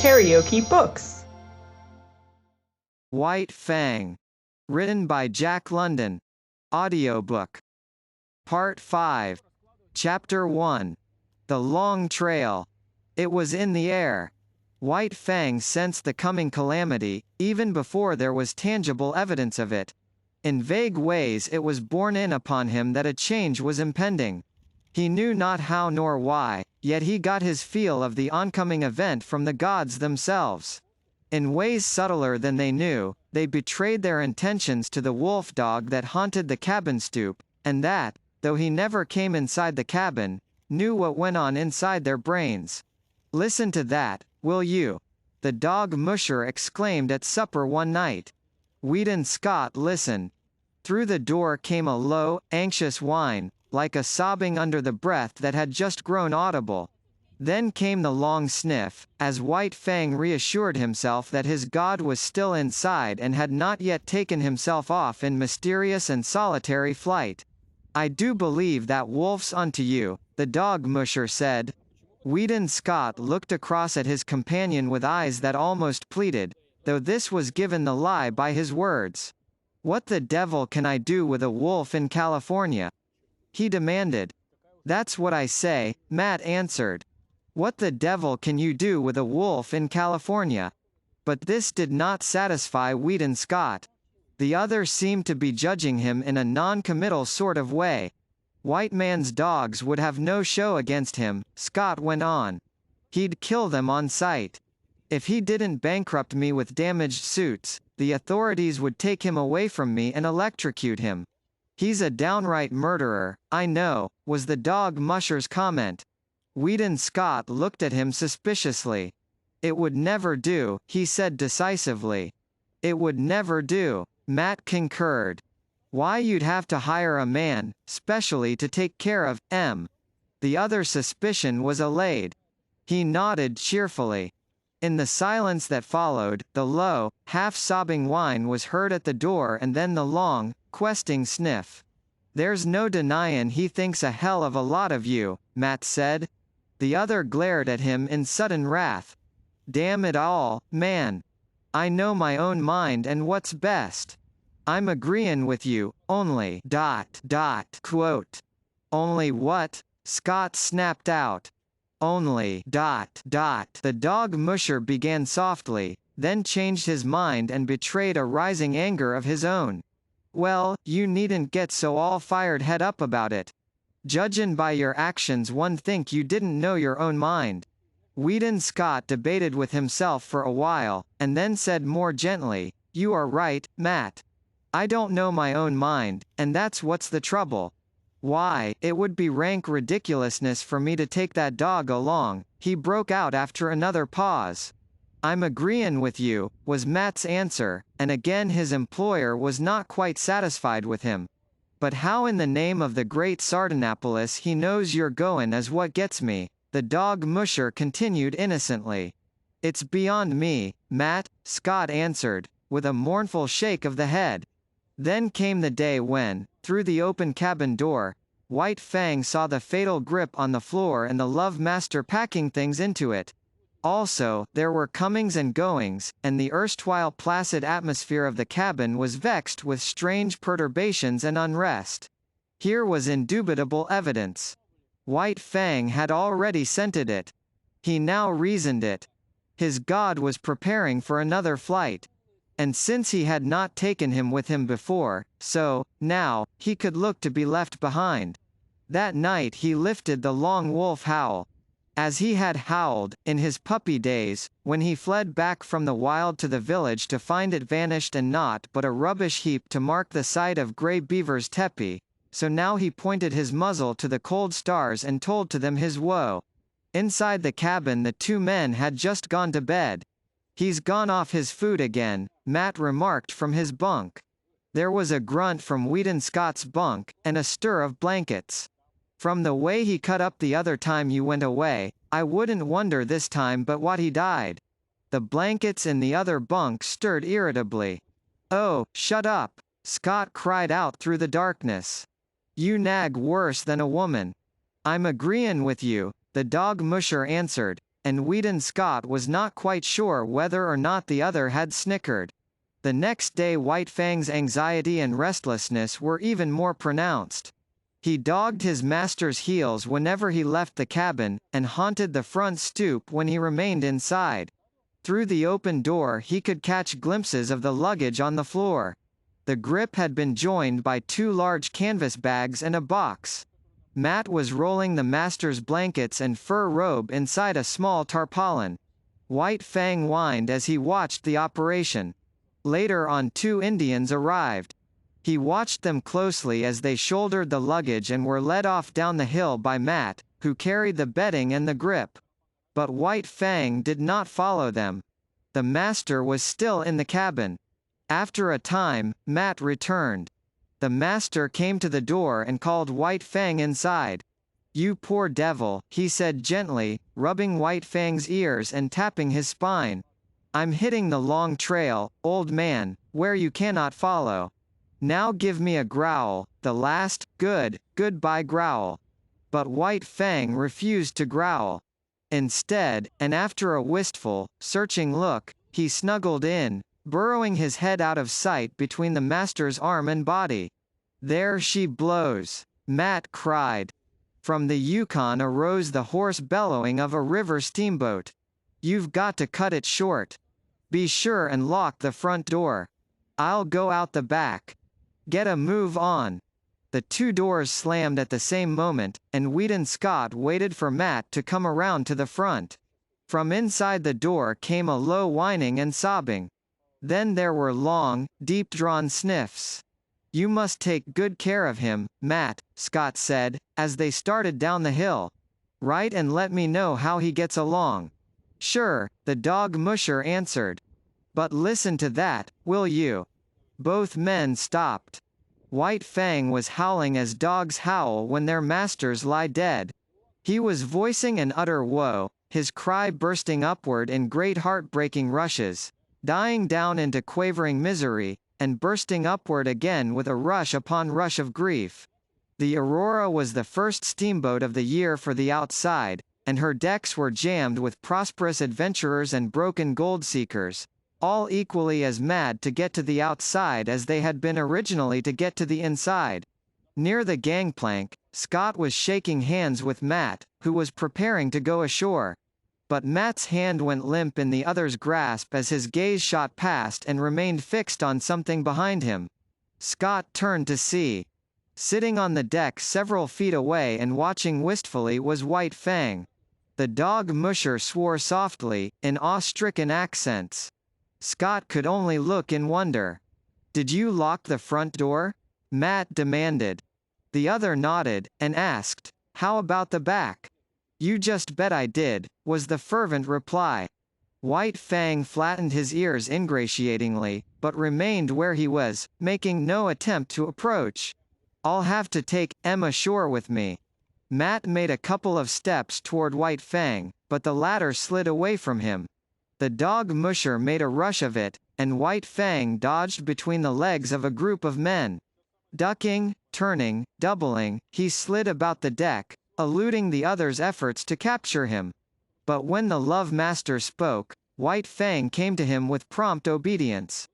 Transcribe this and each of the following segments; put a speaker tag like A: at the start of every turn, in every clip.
A: KaraokeBooks.
B: White Fang. Written by Jack London. Audiobook. Part 5. Chapter 1. The Long Trail. It was in the air. White Fang sensed the coming calamity, even before there was tangible evidence of it. In vague ways it was borne in upon him that a change was impending. He knew not how nor why, yet he got his feel of the oncoming event from the gods themselves. In ways subtler than they knew, they betrayed their intentions to the wolf dog that haunted the cabin stoop, and that, though he never came inside the cabin, knew what went on inside their brains. "Listen to that, will you?" the dog Musher exclaimed at supper one night. Weedon Scott listened. Through the door came a low, anxious whine, like a sobbing under the breath that had just grown audible. Then came the long sniff, as White Fang reassured himself that his god was still inside and had not yet taken himself off in mysterious and solitary flight. "I do believe that wolf's onto you," the dog Musher said. Weedon Scott looked across at his companion with eyes that almost pleaded, though this was given the lie by his words. "What the devil can I do with a wolf in California?" he demanded. "That's what I say," Matt answered. "What the devil can you do with a wolf in California?" But this did not satisfy Weedon Scott. The other seemed to be judging him in a non-committal sort of way. "White man's dogs would have no show against him," Scott went on. "He'd kill them on sight. If he didn't bankrupt me with damaged suits, the authorities would take him away from me and electrocute him. He's a downright murderer, I know," was the dog Musher's comment. Weedon Scott looked at him suspiciously. "It would never do," he said decisively. "It would never do," Matt concurred. "Why, you'd have to hire a man, specially to take care of M." The other suspicion was allayed. He nodded cheerfully. In the silence that followed, the low, half-sobbing whine was heard at the door and then the long, questing sniff. "There's no denyin' he thinks a hell of a lot of you," Matt said. The other glared at him in sudden wrath. "Damn it all, man. I know my own mind and what's best. I'm agreein' with you, only ... quote. "Only what?" Scott snapped out. "Only ... The dog Musher began softly, then changed his mind and betrayed a rising anger of his own. "Well, you needn't get so all fired head up about it. Judgin' by your actions one think you didn't know your own mind." Weedon Scott debated with himself for a while, and then said more gently, "You are right, Matt. I don't know my own mind, and that's what's the trouble. Why, it would be rank ridiculousness for me to take that dog along," he broke out after another pause. "I'm agreein' with you," was Matt's answer, and again his employer was not quite satisfied with him. "But how in the name of the great Sardanapalus he knows you're goin' is what gets me," the dog Musher continued innocently. "It's beyond me, Matt," Scott answered, with a mournful shake of the head. Then came the day when, through the open cabin door, White Fang saw the fatal grip on the floor and the Love Master packing things into it. Also, there were comings and goings, and the erstwhile placid atmosphere of the cabin was vexed with strange perturbations and unrest. Here was indubitable evidence. White Fang had already scented it. He now reasoned it. His god was preparing for another flight. And since he had not taken him with him before, so, now, he could look to be left behind. That night he lifted the long wolf howl. As he had howled, in his puppy days, when he fled back from the wild to the village to find it vanished and naught but a rubbish heap to mark the site of Grey Beaver's teepee, so now he pointed his muzzle to the cold stars and told to them his woe. Inside the cabin the two men had just gone to bed. "He's gone off his food again," Matt remarked from his bunk. There was a grunt from Weedon Scott's bunk, and a stir of blankets. "From the way he cut up the other time you went away, I wouldn't wonder this time but what he died." The blankets in the other bunk stirred irritably. "Oh, shut up," Scott cried out through the darkness. "You nag worse than a woman." "I'm agreein' with you," the dog Musher answered, and Weedon Scott was not quite sure whether or not the other had snickered. The next day White Fang's anxiety and restlessness were even more pronounced. He dogged his master's heels whenever he left the cabin, and haunted the front stoop when he remained inside. Through the open door he could catch glimpses of the luggage on the floor. The grip had been joined by 2 large canvas bags and a box. Matt was rolling the master's blankets and fur robe inside a small tarpaulin. White Fang whined as he watched the operation. Later on 2 Indians arrived. He watched them closely as they shouldered the luggage and were led off down the hill by Matt, who carried the bedding and the grip. But White Fang did not follow them. The master was still in the cabin. After a time, Matt returned. The master came to the door and called White Fang inside. "You poor devil," he said gently, rubbing White Fang's ears and tapping his spine. "I'm hitting the long trail, old man, where you cannot follow. Now give me a growl, the last, goodbye growl." But White Fang refused to growl. Instead, and after a wistful, searching look, he snuggled in, burrowing his head out of sight between the master's arm and body. "There she blows," Matt cried. From the Yukon arose the hoarse bellowing of a river steamboat. "You've got to cut it short. Be sure and lock the front door. I'll go out the back. Get a move on." The 2 doors slammed at the same moment, and Weedon Scott waited for Matt to come around to the front. From inside the door came a low whining and sobbing. Then there were long, deep-drawn sniffs. "You must take good care of him, Matt," Scott said, as they started down the hill. "Write and let me know how he gets along." "Sure," the dog musher answered. "But listen to that, will you?" Both men stopped. White Fang was howling as dogs howl when their masters lie dead. He was voicing an utter woe, his cry bursting upward in great heartbreaking rushes, dying down into quavering misery, and bursting upward again with a rush upon rush of grief. The Aurora was the first steamboat of the year for the outside, and her decks were jammed with prosperous adventurers and broken gold seekers, all equally as mad to get to the outside as they had been originally to get to the inside. Near the gangplank, Scott was shaking hands with Matt, who was preparing to go ashore. But Matt's hand went limp in the other's grasp as his gaze shot past and remained fixed on something behind him. Scott turned to see. Sitting on the deck several feet away and watching wistfully was White Fang. The dog musher swore softly, in awe-stricken accents. Scott could only look in wonder. "Did you lock the front door?" Matt demanded. The other nodded, and asked, "How about the back?" "You just bet I did," was the fervent reply. White Fang flattened his ears ingratiatingly, but remained where he was, making no attempt to approach. "I'll have to take Em ashore with me." Matt made a couple of steps toward White Fang, but the latter slid away from him. The dog musher made a rush of it, and White Fang dodged between the legs of a group of men. Ducking, turning, doubling, he slid about the deck, eluding the other's efforts to capture him. But when the love master spoke, White Fang came to him with prompt obedience.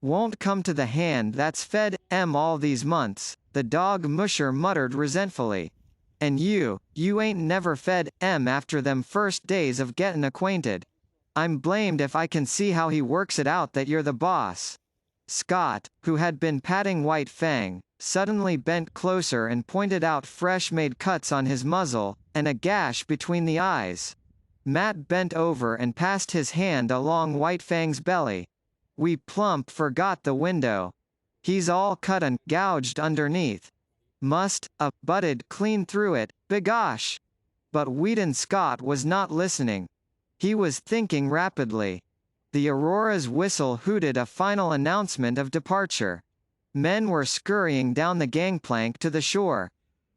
B: "Won't come to the hand that's fed Em all these months," the dog musher muttered resentfully. "And you ain't never fed Em after them first days of gettin' acquainted. I'm blamed if I can see how he works it out that you're the boss." Scott, who had been patting White Fang, suddenly bent closer and pointed out fresh-made cuts on his muzzle, and a gash between the eyes. Matt bent over and passed his hand along White Fang's belly. "We plump forgot the window. He's all cut and gouged underneath. Must butted clean through it, begosh." But Weedon Scott was not listening. He was thinking rapidly. The Aurora's whistle hooted a final announcement of departure. Men were scurrying down the gangplank to the shore.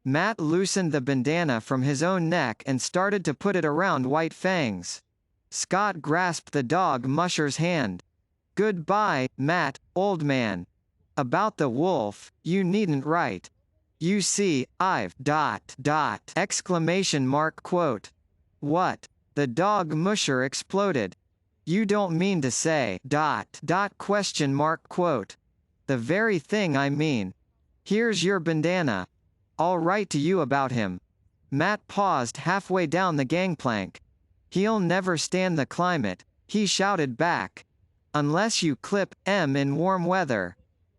B: Matt loosened the bandana from his own neck and started to put it around White Fang's. Scott grasped the dog musher's hand. "Goodbye, Matt, old man. About the wolf, you needn't write. You see, I've ... Exclamation mark quote. "What?" The dog musher exploded. You don't mean to say ... question mark quote. The very thing I mean. Here's your bandana. I'll write to you about him. Matt paused halfway down the gangplank. He'll never stand the climate, he shouted back. Unless you clip M in warm weather.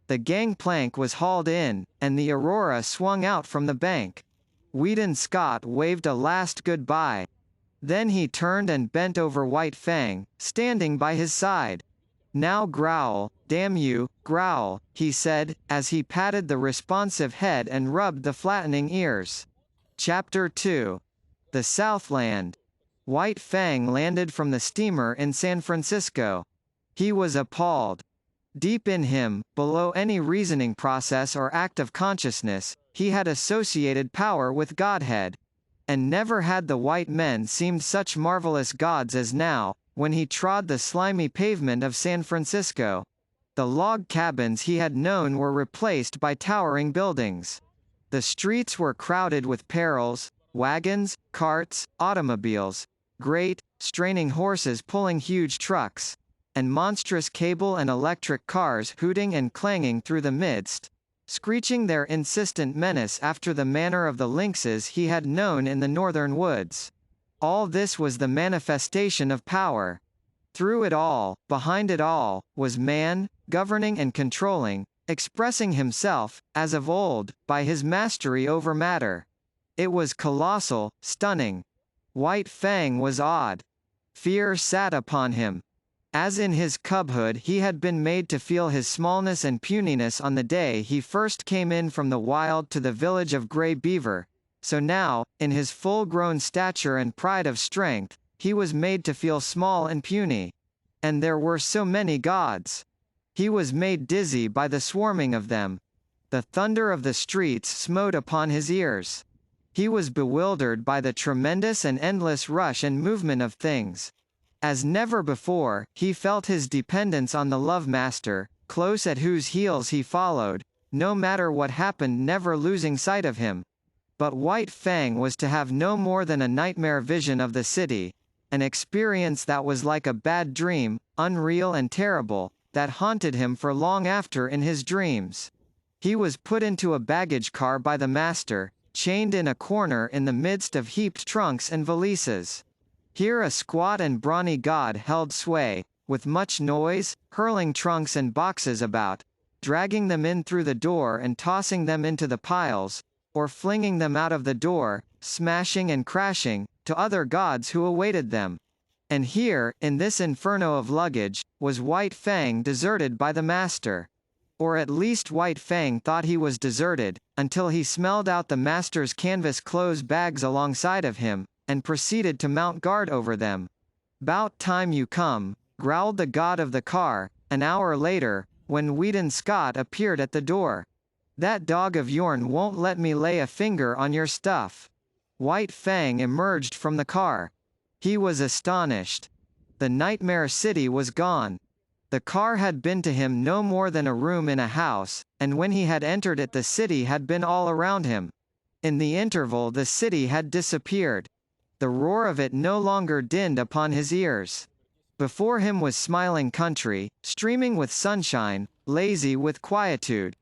B: The gangplank was hauled in, and the Aurora swung out from the bank. Weedon Scott waved a last goodbye. Then he turned and bent over White Fang, standing by his side. Now growl, damn you, growl, he said, as he patted the responsive head and rubbed the flattening ears. Chapter 2. The Southland. White Fang landed from the steamer in San Francisco. He was appalled. Deep in him, below any reasoning process or act of consciousness, he had associated power with Godhead. And never had the white men seemed such marvelous gods as now, when he trod the slimy pavement of San Francisco. The log cabins he had known were replaced by towering buildings. The streets were crowded with perils, wagons, carts, automobiles, great, straining horses pulling huge trucks, and monstrous cable and electric cars hooting and clanging through the midst, screeching their insistent menace after the manner of the lynxes he had known in the northern woods. All this was the manifestation of power. Through it all, behind it all, was man, governing and controlling, expressing himself, as of old, by his mastery over matter. It was colossal, stunning. White Fang was awed. Fear sat upon him. As in his cubhood he had been made to feel his smallness and puniness on the day he first came in from the wild to the village of Grey Beaver, so now, in his full-grown stature and pride of strength, he was made to feel small and puny. And there were so many gods. He was made dizzy by the swarming of them. The thunder of the streets smote upon his ears. He was bewildered by the tremendous and endless rush and movement of things. As never before, he felt his dependence on the Love Master, close at whose heels he followed, no matter what happened, never losing sight of him. But White Fang was to have no more than a nightmare vision of the city, an experience that was like a bad dream, unreal and terrible, that haunted him for long after in his dreams. He was put into a baggage car by the master, chained in a corner in the midst of heaped trunks and valises. Here a squat and brawny god held sway, with much noise, hurling trunks and boxes about, dragging them in through the door and tossing them into the piles, or flinging them out of the door, smashing and crashing, to other gods who awaited them. And here, in this inferno of luggage, was White Fang deserted by the master. Or at least White Fang thought he was deserted, until he smelled out the master's canvas clothes bags alongside of him, and proceeded to mount guard over them. "'Bout time you come," growled the god of the car, an hour later, when Weedon Scott appeared at the door. "That dog of yourn won't let me lay a finger on your stuff." White Fang emerged from the car. He was astonished. The nightmare city was gone. The car had been to him no more than a room in a house, and when he had entered it the city had been all around him. In the interval the city had disappeared. The roar of it no longer dinned upon his ears. Before him was smiling country, streaming with sunshine, lazy with quietude.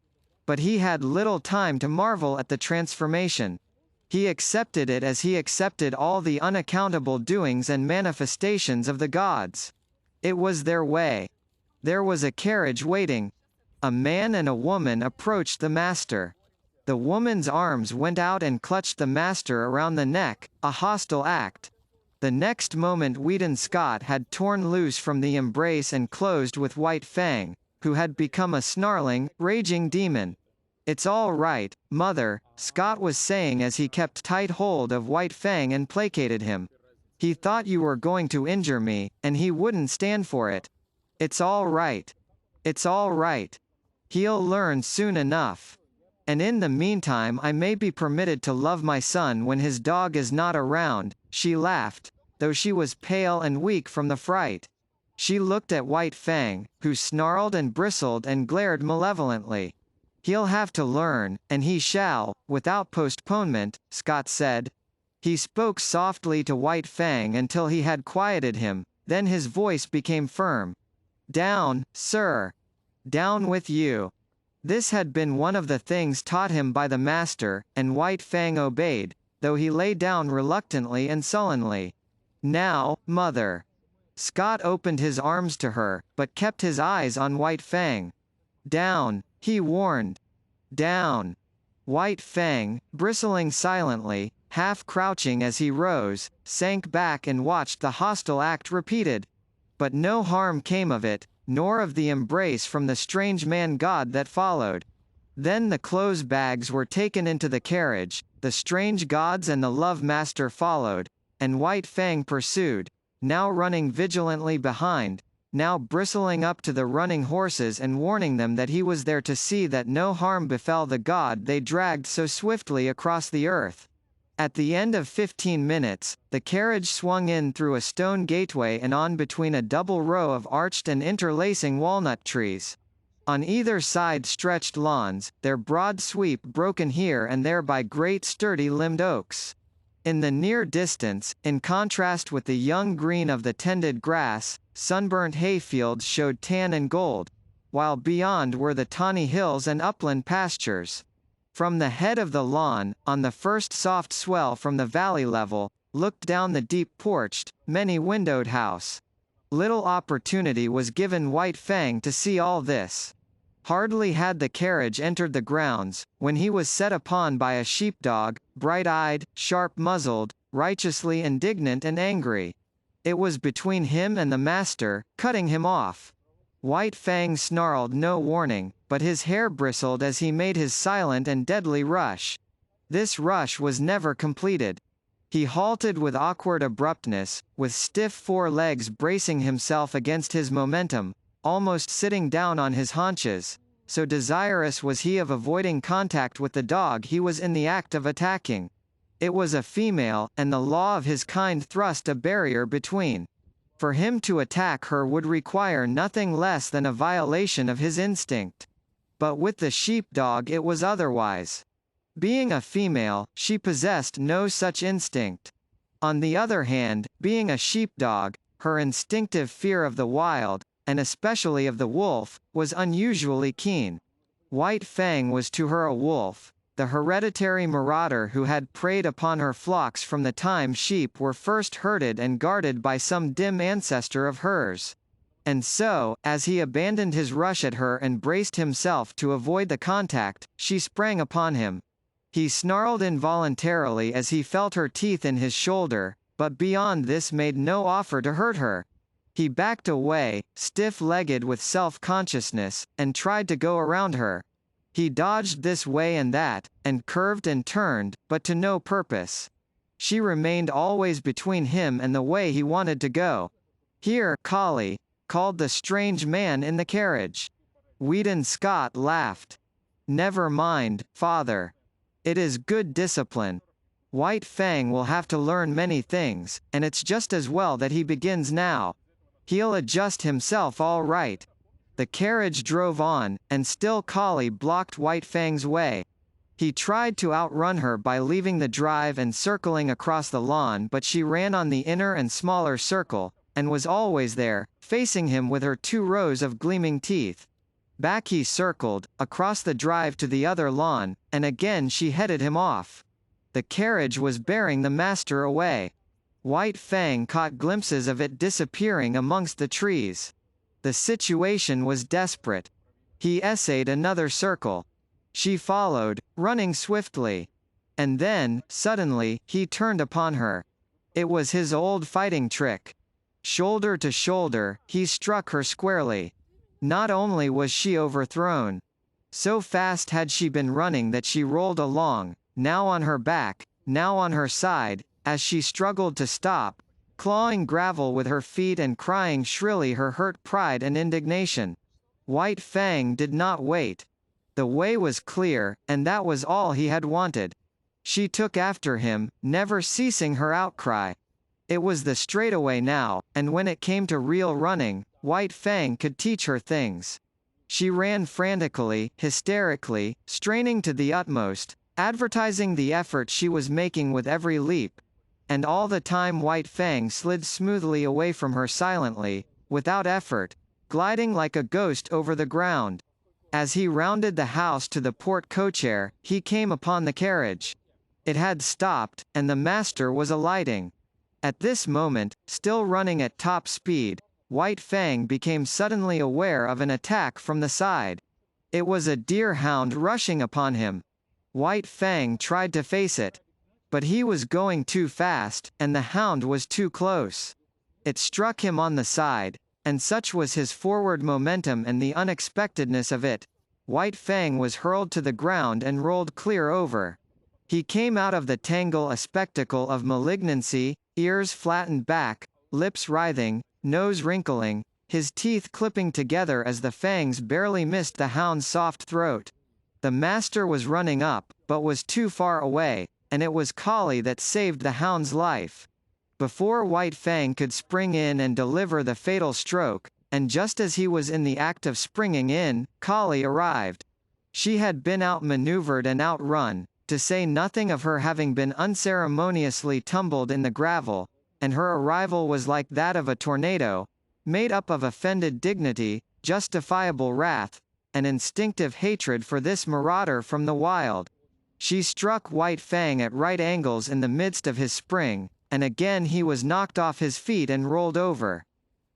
B: But he had little time to marvel at the transformation. He accepted it as he accepted all the unaccountable doings and manifestations of the gods. It was their way. There was a carriage waiting. A man and a woman approached the master. The woman's arms went out and clutched the master around the neck, a hostile act. The next moment Weedon Scott had torn loose from the embrace and closed with White Fang, who had become a snarling, raging demon. "It's all right, mother," Scott was saying as he kept tight hold of White Fang and placated him. "He thought you were going to injure me, and he wouldn't stand for it. It's all right. It's all right. He'll learn soon enough. And in the meantime I may be permitted to love my son when his dog is not around," she laughed, though she was pale and weak from the fright. She looked at White Fang, who snarled and bristled and glared malevolently. "He'll have to learn, and he shall, without postponement," Scott said. He spoke softly to White Fang until he had quieted him, then his voice became firm. "Down, sir. Down with you." This had been one of the things taught him by the master, and White Fang obeyed, though he lay down reluctantly and sullenly. "Now, mother." Scott opened his arms to her, but kept his eyes on White Fang. "Down," he warned. "Down." White Fang, bristling silently, half crouching as he rose, sank back and watched the hostile act repeated. But no harm came of it, nor of the embrace from the strange man-god that followed. Then the clothes bags were taken into the carriage, the strange gods and the love master followed, and White Fang pursued, now running vigilantly behind, now bristling up to the running horses and warning them that he was there to see that no harm befell the god they dragged so swiftly across the earth. At the end of 15 minutes, the carriage swung in through a stone gateway and on between a double row of arched and interlacing walnut trees. On either side stretched lawns, their broad sweep broken here and there by great sturdy-limbed oaks. In the near distance, in contrast with the young green of the tended grass, sunburnt hayfields showed tan and gold, while beyond were the tawny hills and upland pastures. From the head of the lawn, on the first soft swell from the valley level, looked down the deep porched, many-windowed house. Little opportunity was given White Fang to see all this. Hardly had the carriage entered the grounds, when he was set upon by a sheepdog, bright-eyed, sharp-muzzled, righteously indignant and angry. It was between him and the master, cutting him off. White Fang snarled no warning, but his hair bristled as he made his silent and deadly rush. This rush was never completed. He halted with awkward abruptness, with stiff forelegs bracing himself against his momentum, almost sitting down on his haunches, so desirous was he of avoiding contact with the dog he was in the act of attacking. It was a female, and the law of his kind thrust a barrier between. For him to attack her would require nothing less than a violation of his instinct. But with the sheepdog it was otherwise. Being a female, she possessed no such instinct. On the other hand, being a sheepdog, her instinctive fear of the wild, and especially of the wolf, was unusually keen. White Fang was to her a wolf, the hereditary marauder who had preyed upon her flocks from the time sheep were first herded and guarded by some dim ancestor of hers. And so, as he abandoned his rush at her and braced himself to avoid the contact, she sprang upon him. He snarled involuntarily as he felt her teeth in his shoulder, but beyond this made no offer to hurt her. He backed away, stiff-legged with self-consciousness, and tried to go around her. He dodged this way and that, and curved and turned, but to no purpose. She remained always between him and the way he wanted to go. "Here, collie," called the strange man in the carriage. Weedon Scott laughed. "Never mind, father. It is good discipline. White Fang will have to learn many things, and it's just as well that he begins now. He'll adjust himself all right." The carriage drove on, and still Collie blocked White Fang's way. He tried to outrun her by leaving the drive and circling across the lawn, but she ran on the inner and smaller circle, and was always there, facing him with her 2 rows of gleaming teeth. Back he circled, across the drive to the other lawn, and again she headed him off. The carriage was bearing the master away. White Fang caught glimpses of it disappearing amongst the trees. The situation was desperate. He essayed another circle. She followed, running swiftly. And then, suddenly, he turned upon her. It was his old fighting trick. Shoulder to shoulder, he struck her squarely. Not only was she overthrown. So fast had she been running that she rolled along, now on her back, now on her side, as she struggled to stop, clawing gravel with her feet and crying shrilly her hurt pride and indignation. White Fang did not wait. The way was clear, and that was all he had wanted. She took after him, never ceasing her outcry. It was the straightaway now, and when it came to real running, White Fang could teach her things. She ran frantically, hysterically, straining to the utmost, advertising the effort she was making with every leap, and all the time White Fang slid smoothly away from her silently, without effort, gliding like a ghost over the ground. As he rounded the house to the porte-cochere, he came upon the carriage. It had stopped, and the master was alighting. At this moment, still running at top speed, White Fang became suddenly aware of an attack from the side. It was a deer-hound rushing upon him. White Fang tried to face it. But he was going too fast, and the hound was too close. It struck him on the side, and such was his forward momentum and the unexpectedness of it. White Fang was hurled to the ground and rolled clear over. He came out of the tangle a spectacle of malignancy, ears flattened back, lips writhing, nose wrinkling, his teeth clipping together as the fangs barely missed the hound's soft throat. The master was running up, but was too far away, and it was Kali that saved the hound's life. Before White Fang could spring in and deliver the fatal stroke, and just as he was in the act of springing in, Kali arrived. She had been outmaneuvered and outrun, to say nothing of her having been unceremoniously tumbled in the gravel, and her arrival was like that of a tornado, made up of offended dignity, justifiable wrath, and instinctive hatred for this marauder from the wild. She struck White Fang at right angles in the midst of his spring, and again he was knocked off his feet and rolled over.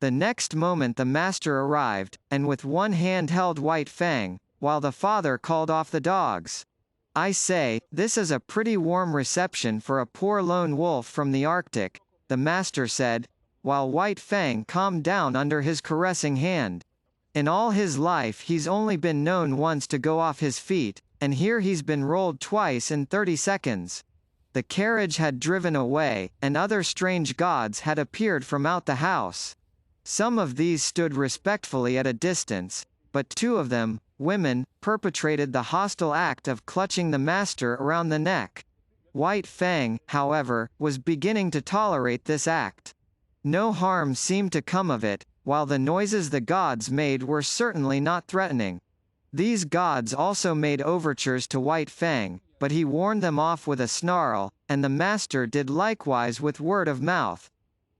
B: The next moment the master arrived, and with one hand held White Fang, while the father called off the dogs. "I say, this is a pretty warm reception for a poor lone wolf from the Arctic," the master said, while White Fang calmed down under his caressing hand. "In all his life he's only been known once to go off his feet, and here he's been rolled twice in 30 seconds. The carriage had driven away, and other strange gods had appeared from out the house. Some of these stood respectfully at a distance, but 2 of them, women, perpetrated the hostile act of clutching the master around the neck. White Fang, however, was beginning to tolerate this act. No harm seemed to come of it, while the noises the gods made were certainly not threatening. These gods also made overtures to White Fang, but he warned them off with a snarl, and the master did likewise with word of mouth.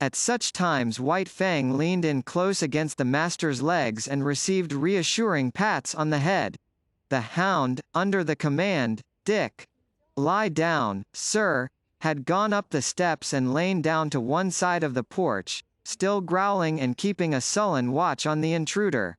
B: At such times White Fang leaned in close against the master's legs and received reassuring pats on the head. The hound, under the command, "Dick, lie down, sir," had gone up the steps and lain down to one side of the porch, still growling and keeping a sullen watch on the intruder.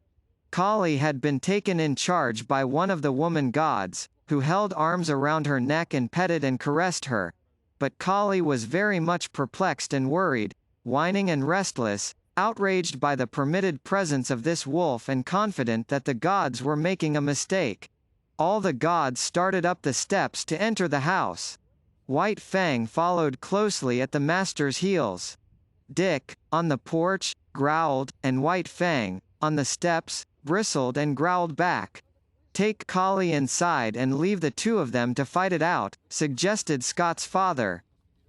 B: Kali had been taken in charge by one of the woman gods, who held arms around her neck and petted and caressed her. But Kali was very much perplexed and worried, whining and restless, outraged by the permitted presence of this wolf and confident that the gods were making a mistake. All the gods started up the steps to enter the house. White Fang followed closely at the master's heels. Dick, on the porch, growled, and White Fang, on the steps, bristled and growled back. "Take Kali inside and leave the 2 of them to fight it out," suggested Scott's father.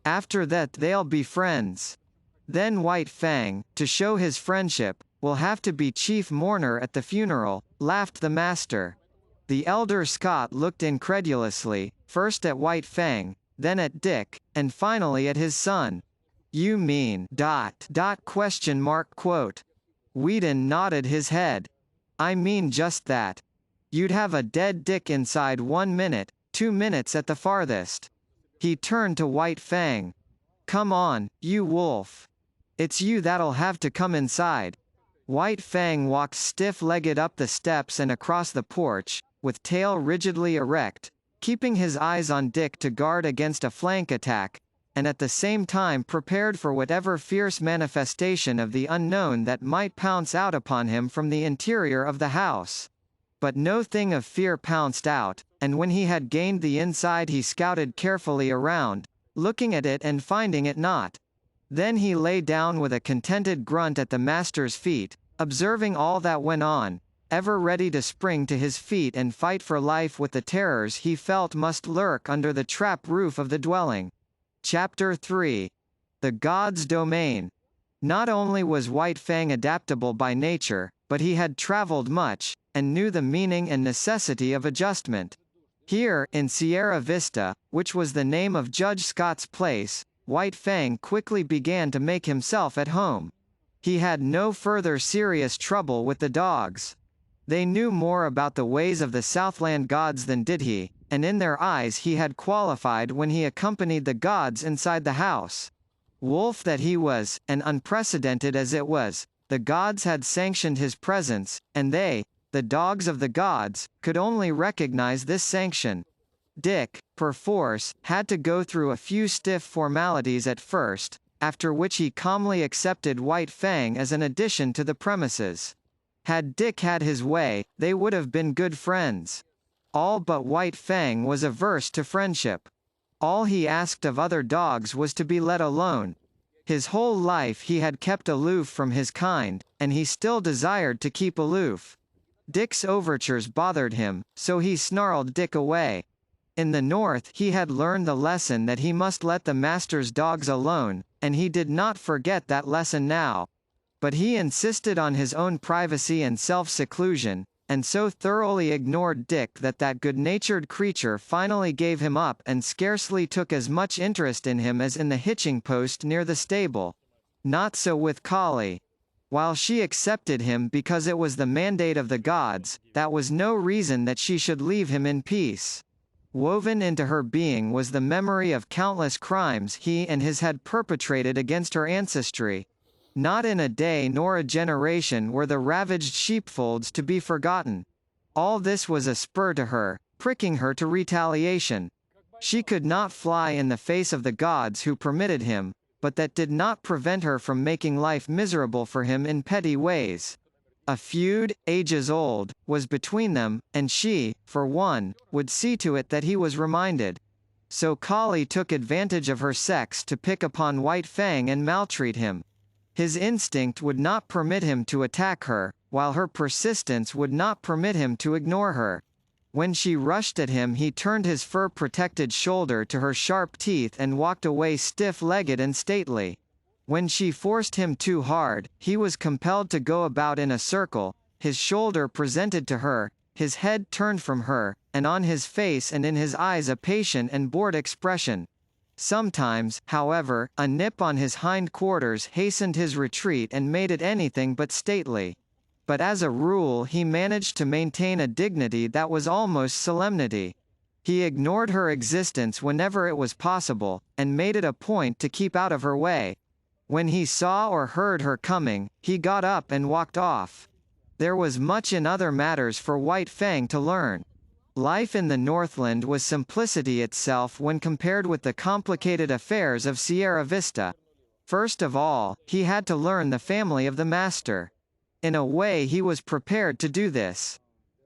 B: "After that they'll be friends. Then White Fang, to show his friendship, will have to be chief mourner at the funeral," laughed the master. The elder Scott looked incredulously, first at White Fang, then at Dick, and finally at his son. "You mean ... quote. Whedon nodded his head. "I mean just that. You'd have a dead Dick inside 1 minute, 2 minutes at the farthest." He turned to White Fang. "Come on, you wolf. It's you that'll have to come inside." White Fang walked stiff-legged up the steps and across the porch, with tail rigidly erect, keeping his eyes on Dick to guard against a flank attack, and at the same time prepared for whatever fierce manifestation of the unknown that might pounce out upon him from the interior of the house. But no thing of fear pounced out, and when he had gained the inside he scouted carefully around, looking at it and finding it not. Then he lay down with a contented grunt at the master's feet, observing all that went on, ever ready to spring to his feet and fight for life with the terrors he felt must lurk under the trap roof of the dwelling. Chapter 3. The God's Domain. Not only was White Fang adaptable by nature, but he had traveled much, and knew the meaning and necessity of adjustment. Here, in Sierra Vista, which was the name of Judge Scott's place, White Fang quickly began to make himself at home. He had no further serious trouble with the dogs. They knew more about the ways of the Southland gods than did he, and in their eyes he had qualified when he accompanied the gods inside the house. Wolf that he was, and unprecedented as it was, the gods had sanctioned his presence, and they, the dogs of the gods, could only recognize this sanction. Dick, perforce, had to go through a few stiff formalities at first, after which he calmly accepted White Fang as an addition to the premises. Had Dick had his way, they would have been good friends. All but White Fang was averse to friendship. All he asked of other dogs was to be let alone. His whole life he had kept aloof from his kind, and he still desired to keep aloof. Dick's overtures bothered him, so he snarled Dick away. In the north he had learned the lesson that he must let the master's dogs alone, and he did not forget that lesson now. But he insisted on his own privacy and self-seclusion, and so thoroughly ignored Dick that good-natured creature finally gave him up and scarcely took as much interest in him as in the hitching post near the stable. Not so with Kali. While she accepted him because it was the mandate of the gods, that was no reason that she should leave him in peace. Woven into her being was the memory of countless crimes he and his had perpetrated against her ancestry. Not in a day nor a generation were the ravaged sheepfolds to be forgotten. All this was a spur to her, pricking her to retaliation. She could not fly in the face of the gods who permitted him, but that did not prevent her from making life miserable for him in petty ways. A feud, ages old, was between them, and she, for one, would see to it that he was reminded. So Kali took advantage of her sex to pick upon White Fang and maltreat him. His instinct would not permit him to attack her, while her persistence would not permit him to ignore her. When she rushed at him he turned his fur-protected shoulder to her sharp teeth and walked away stiff-legged and stately. When she forced him too hard, he was compelled to go about in a circle, his shoulder presented to her, his head turned from her, and on his face and in his eyes a patient and bored expression. Sometimes, however, a nip on his hind quarters hastened his retreat and made it anything but stately. But as a rule he managed to maintain a dignity that was almost solemnity. He ignored her existence whenever it was possible, and made it a point to keep out of her way. When he saw or heard her coming, he got up and walked off. There was much in other matters for White Fang to learn. Life in the Northland was simplicity itself when compared with the complicated affairs of Sierra Vista. First of all, he had to learn the family of the master. In a way he was prepared to do this.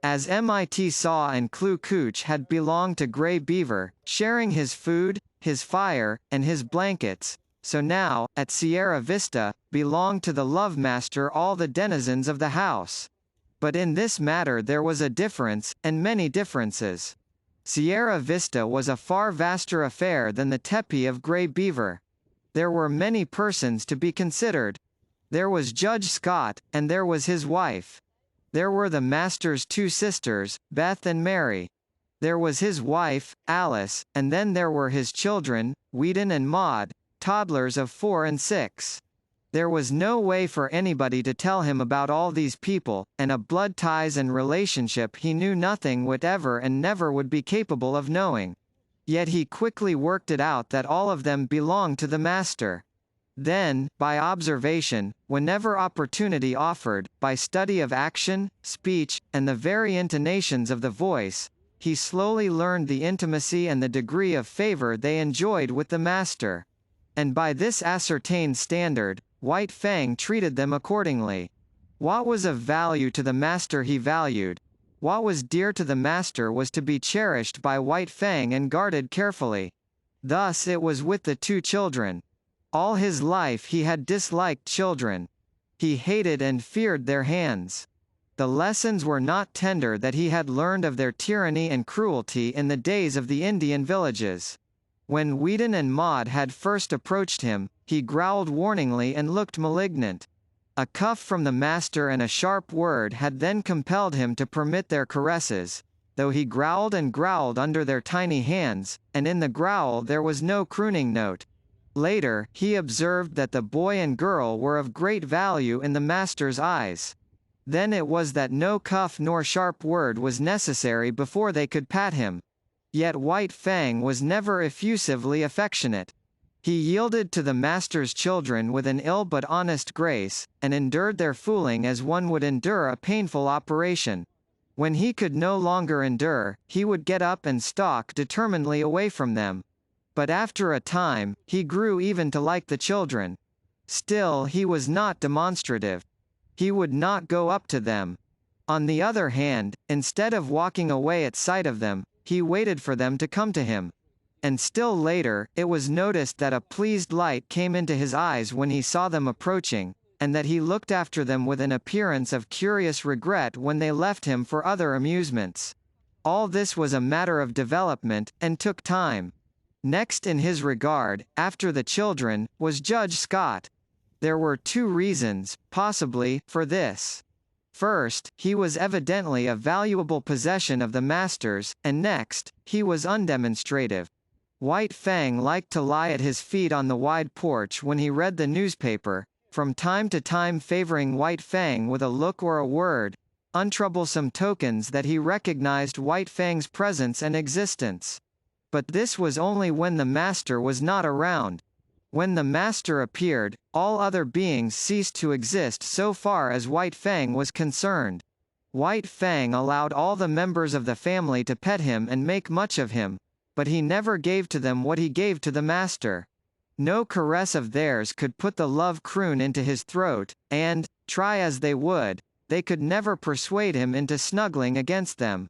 B: As Mit Saw and Kloo Kooch had belonged to Grey Beaver, sharing his food, his fire, and his blankets, so now, at Sierra Vista, belonged to the Love Master all the denizens of the house. But in this matter there was a difference, and many differences. Sierra Vista was a far vaster affair than the teepee of Grey Beaver. There were many persons to be considered. There was Judge Scott, and there was his wife. There were the master's two sisters, Beth and Mary. There was his wife, Alice, and then there were his children, Whedon and Maud, toddlers of 4 and 6. There was no way for anybody to tell him about all these people, and of blood ties and relationship he knew nothing whatever and never would be capable of knowing. Yet he quickly worked it out that all of them belonged to the master. Then, by observation, whenever opportunity offered, by study of action, speech, and the very intonations of the voice, he slowly learned the intimacy and the degree of favor they enjoyed with the master. And by this ascertained standard, White Fang treated them accordingly. What was of value to the master he valued. What was dear to the master was to be cherished by White Fang and guarded carefully. Thus it was with the two children. All his life he had disliked children. He hated and feared their hands. The lessons were not tender that he had learned of their tyranny and cruelty in the days of the Indian villages. When Whedon and Maud had first approached him, he growled warningly and looked malignant. A cuff from the master and a sharp word had then compelled him to permit their caresses, though he growled and growled under their tiny hands, and in the growl there was no crooning note. Later, he observed that the boy and girl were of great value in the master's eyes. Then it was that no cuff nor sharp word was necessary before they could pat him. Yet White Fang was never effusively affectionate. He yielded to the master's children with an ill but honest grace, and endured their fooling as one would endure a painful operation. When he could no longer endure, he would get up and stalk determinedly away from them. But after a time, he grew even to like the children. Still he was not demonstrative. He would not go up to them. On the other hand, instead of walking away at sight of them, he waited for them to come to him. And still later, it was noticed that a pleased light came into his eyes when he saw them approaching, and that he looked after them with an appearance of curious regret when they left him for other amusements. All this was a matter of development, and took time. Next in his regard, after the children, was Judge Scott. There were two reasons, possibly, for this. First, he was evidently a valuable possession of the master's, and next, he was undemonstrative. White Fang liked to lie at his feet on the wide porch when he read the newspaper, from time to time favoring White Fang with a look or a word, untroublesome tokens that he recognized White Fang's presence and existence. But this was only when the master was not around. When the master appeared, all other beings ceased to exist so far as White Fang was concerned. White Fang allowed all the members of the family to pet him and make much of him, but he never gave to them what he gave to the master. No caress of theirs could put the love croon into his throat, and, try as they would, they could never persuade him into snuggling against them.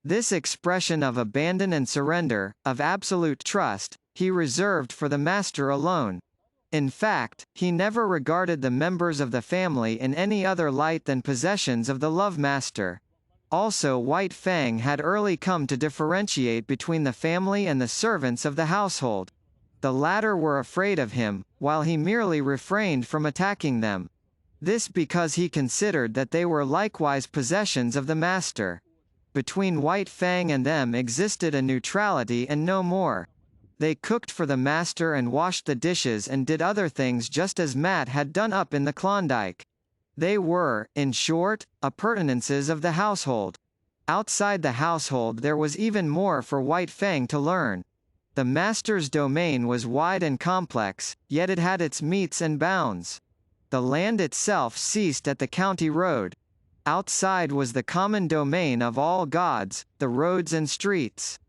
B: This expression of abandon and surrender, of absolute trust, he reserved for the master alone. In fact, he never regarded the members of the family in any other light than possessions of the love master. Also White Fang had early come to differentiate between the family and the servants of the household. The latter were afraid of him, while he merely refrained from attacking them. This because he considered that they were likewise possessions of the master. Between White Fang and them existed a neutrality and no more. They cooked for the master and washed the dishes and did other things just as Matt had done up in the Klondike. They were, in short, appurtenances of the household. Outside the household there was even more for White Fang to learn. The master's domain was wide and complex, yet it had its metes and bounds. The land itself ceased at the county road. Outside was the common domain of all gods, the roads and streets.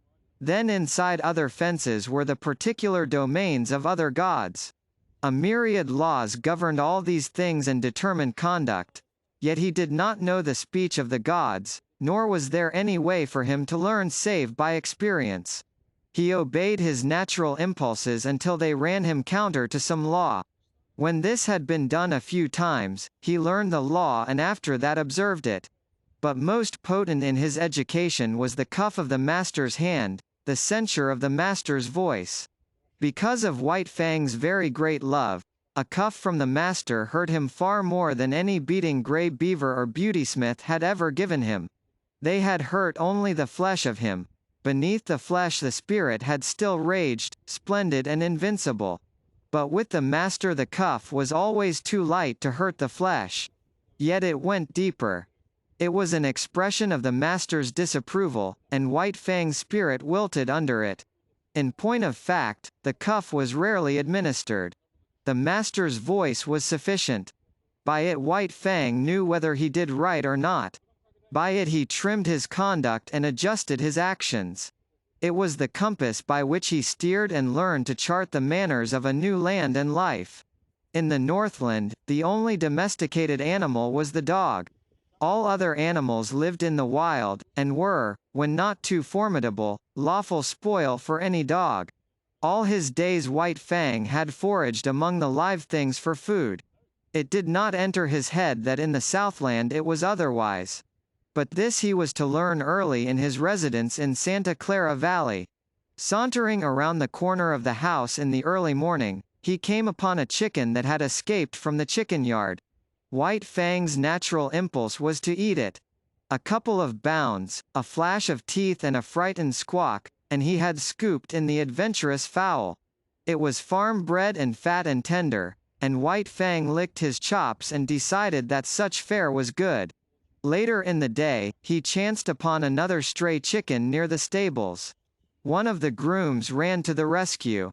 B: Then inside other fences were the particular domains of other gods. A myriad laws governed all these things and determined conduct. Yet he did not know the speech of the gods, nor was there any way for him to learn save by experience. He obeyed his natural impulses until they ran him counter to some law. When this had been done a few times, he learned the law and after that observed it. But most potent in his education was the cuff of the master's hand, the censure of the master's voice. Because of White Fang's very great love, a cuff from the master hurt him far more than any beating Grey Beaver or Beautysmith had ever given him. They had hurt only the flesh of him. Beneath the flesh the spirit had still raged, splendid and invincible. But with the master the cuff was always too light to hurt the flesh. Yet it went deeper. It was an expression of the master's disapproval, and White Fang's spirit wilted under it. In point of fact, the cuff was rarely administered. The master's voice was sufficient. By it White Fang knew whether he did right or not. By it he trimmed his conduct and adjusted his actions. It was the compass by which he steered and learned to chart the manners of a new land and life. In the Northland, the only domesticated animal was the dog. All other animals lived in the wild, and were, when not too formidable, lawful spoil for any dog. All his days White Fang had foraged among the live things for food. It did not enter his head that in the Southland it was otherwise. But this he was to learn early in his residence in Santa Clara Valley. Sauntering around the corner of the house in the early morning, he came upon a chicken that had escaped from the chicken yard. White Fang's natural impulse was to eat it. A couple of bounds, a flash of teeth and a frightened squawk, and he had scooped in the adventurous fowl. It was farm-bred and fat and tender, and White Fang licked his chops and decided that such fare was good. Later in the day, he chanced upon another stray chicken near the stables. One of the grooms ran to the rescue.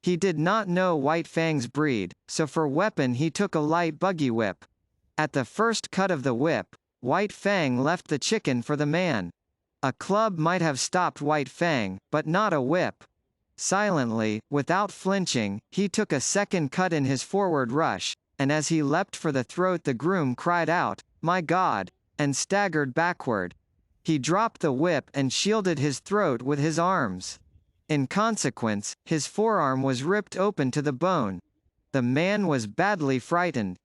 B: He did not know White Fang's breed, so for weapon he took a light buggy whip. At the first cut of the whip, White Fang left the chicken for the man. A club might have stopped White Fang, but not a whip. Silently, without flinching, he took a second cut in his forward rush, and as he leapt for the throat the groom cried out, "My God!" and staggered backward. He dropped the whip and shielded his throat with his arms. In consequence, his forearm was ripped open to the bone. The man was badly frightened.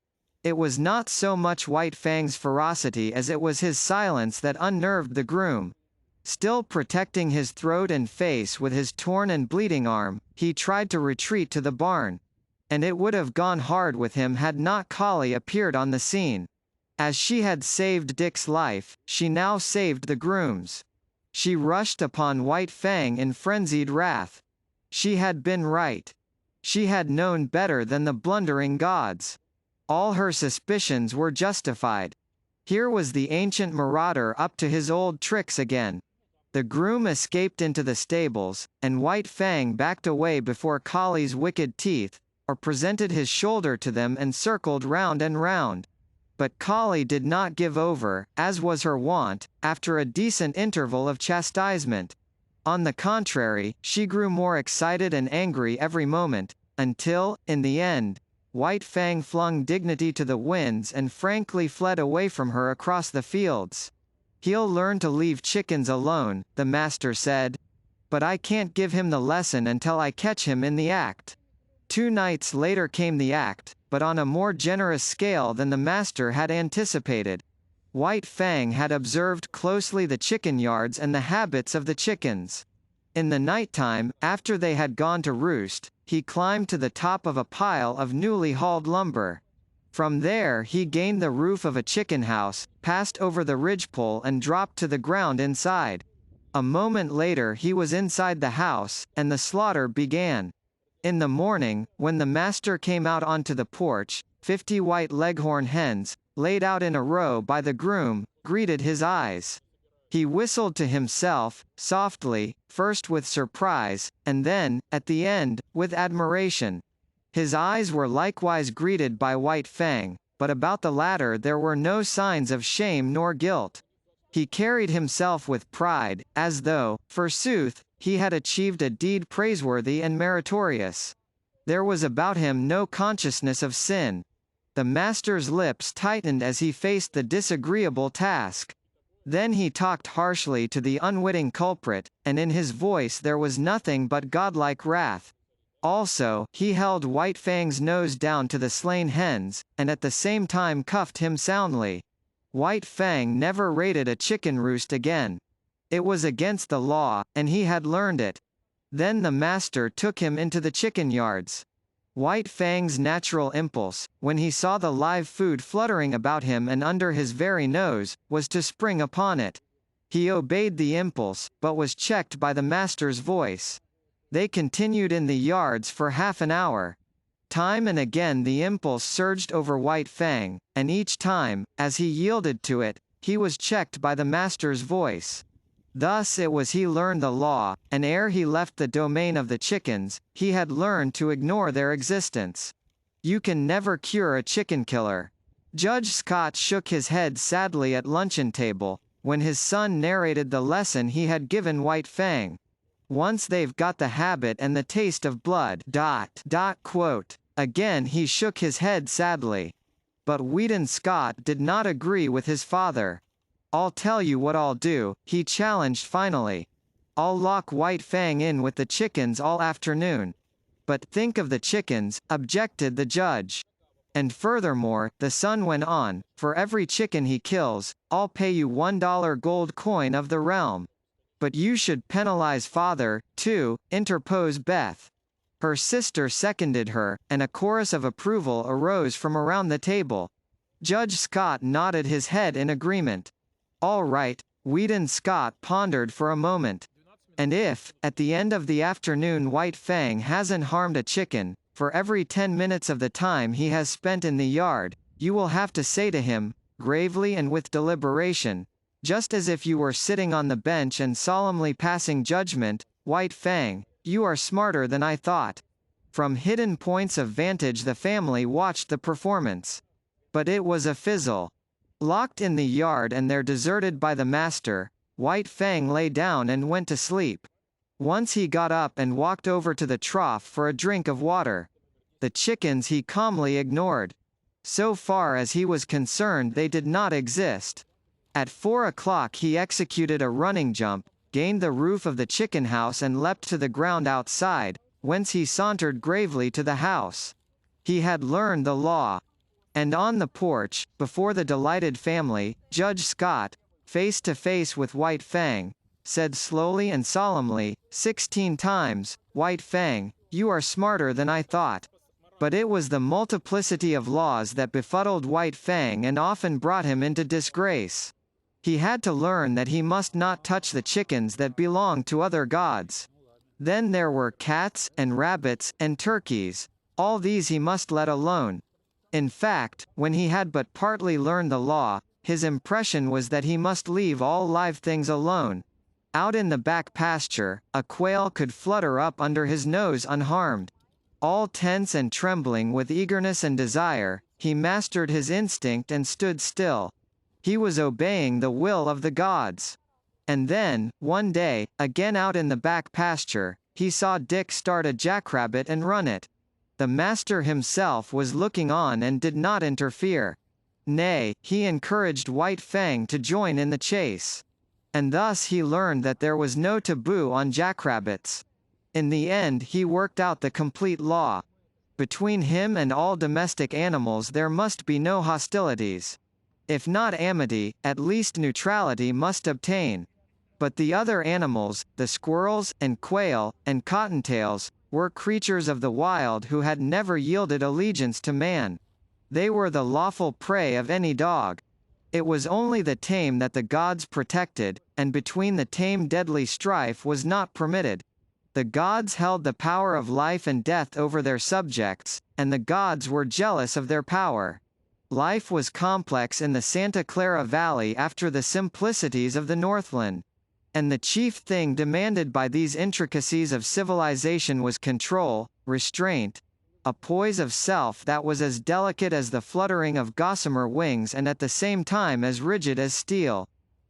B: It was not so much White Fang's ferocity as it was his silence that unnerved the groom. Still protecting his throat and face with his torn and bleeding arm, he tried to retreat to the barn. And it would have gone hard with him had not Collie appeared on the scene. As she had saved Dick's life, she now saved the groom's. She rushed upon White Fang in frenzied wrath. She had been right. She had known better than the blundering gods. All her suspicions were justified. Here was the ancient marauder up to his old tricks again. The groom escaped into the stables, and White Fang backed away before Collie's wicked teeth, or presented his shoulder to them and circled round and round. But Collie did not give over, as was her wont, after a decent interval of chastisement. On the contrary, she grew more excited and angry every moment, until, in the end, White Fang flung dignity to the winds and frankly fled away from her across the fields. "He'll learn to leave chickens alone," the master said. "But I can't give him the lesson until I catch him in the act." 2 nights later came the act, but on a more generous scale than the master had anticipated. White Fang had observed closely the chicken yards and the habits of the chickens. In the nighttime, after they had gone to roost, he climbed to the top of a pile of newly hauled lumber. From there he gained the roof of a chicken house, passed over the ridgepole and dropped to the ground inside. A moment later he was inside the house, and the slaughter began. In the morning, when the master came out onto the porch, 50 white leghorn hens, laid out in a row by the groom, greeted his eyes. He whistled to himself, softly, first with surprise, and then, at the end, with admiration. His eyes were likewise greeted by White Fang, but about the latter there were no signs of shame nor guilt. He carried himself with pride, as though, forsooth, he had achieved a deed praiseworthy and meritorious. There was about him no consciousness of sin. The master's lips tightened as he faced the disagreeable task. Then he talked harshly to the unwitting culprit, and in his voice there was nothing but godlike wrath. Also, he held White Fang's nose down to the slain hens, and at the same time cuffed him soundly. White Fang never raided a chicken roost again. It was against the law, and he had learned it. Then the master took him into the chicken yards. White Fang's natural impulse, when he saw the live food fluttering about him and under his very nose, was to spring upon it. He obeyed the impulse, but was checked by the master's voice. They continued in the yards for half an hour. Time and again the impulse surged over White Fang, and each time, as he yielded to it, he was checked by the master's voice. Thus it was he learned the law, and ere he left the domain of the chickens, he had learned to ignore their existence. You can never cure a chicken killer. Judge Scott shook his head sadly at luncheon table, when his son narrated the lesson he had given White Fang. Once they've got the habit and the taste of blood. Again he shook his head sadly. But Weedon Scott did not agree with his father. "I'll tell you what I'll do," he challenged finally. "I'll lock White Fang in with the chickens all afternoon." "But think of the chickens," objected the judge. "And furthermore," the son went on, "for every chicken he kills, I'll pay you $1 gold coin of the realm." "But you should penalize father, too," interposed Beth. Her sister seconded her, and a chorus of approval arose from around the table. Judge Scott nodded his head in agreement. "All right." Weedon Scott pondered for a moment. And if, at the end of the afternoon, White Fang hasn't harmed a chicken, for every 10 minutes of the time he has spent in the yard, you will have to say to him, gravely and with deliberation, just as if you were sitting on the bench and solemnly passing judgment, White Fang, you are smarter than I thought. From hidden points of vantage the family watched the performance. But it was a fizzle. Locked in the yard and there deserted by the master, White Fang lay down and went to sleep. Once he got up and walked over to the trough for a drink of water. The chickens he calmly ignored. So far as he was concerned, they did not exist. At 4 o'clock he executed a running jump, gained the roof of the chicken house and leapt to the ground outside, whence he sauntered gravely to the house. He had learned the law. And on the porch, before the delighted family, Judge Scott, face to face with White Fang, said slowly and solemnly, 16 times, White Fang, you are smarter than I thought. But it was the multiplicity of laws that befuddled White Fang and often brought him into disgrace. He had to learn that he must not touch the chickens that belonged to other gods. Then there were cats, and rabbits, and turkeys. All these he must let alone. In fact, when he had but partly learned the law, his impression was that he must leave all live things alone. Out in the back pasture, a quail could flutter up under his nose unharmed. All tense and trembling with eagerness and desire, he mastered his instinct and stood still. He was obeying the will of the gods. And then, one day, again out in the back pasture, he saw Dick start a jackrabbit and run it. The master himself was looking on and did not interfere. Nay, he encouraged White Fang to join in the chase. And thus he learned that there was no taboo on jackrabbits. In the end he worked out the complete law. Between him and all domestic animals there must be no hostilities. If not amity, at least neutrality must obtain. But the other animals, the squirrels, and quail, and cottontails, were creatures of the wild who had never yielded allegiance to man. They were the lawful prey of any dog. It was only the tame that the gods protected, and between the tame deadly strife was not permitted. The gods held the power of life and death over their subjects, and the gods were jealous of their power. Life was complex in the Santa Clara Valley after the simplicities of the Northland. And the chief thing demanded by these intricacies of civilization was control, restraint, a poise of self that was as delicate as the fluttering of gossamer wings and at the same time as rigid as steel.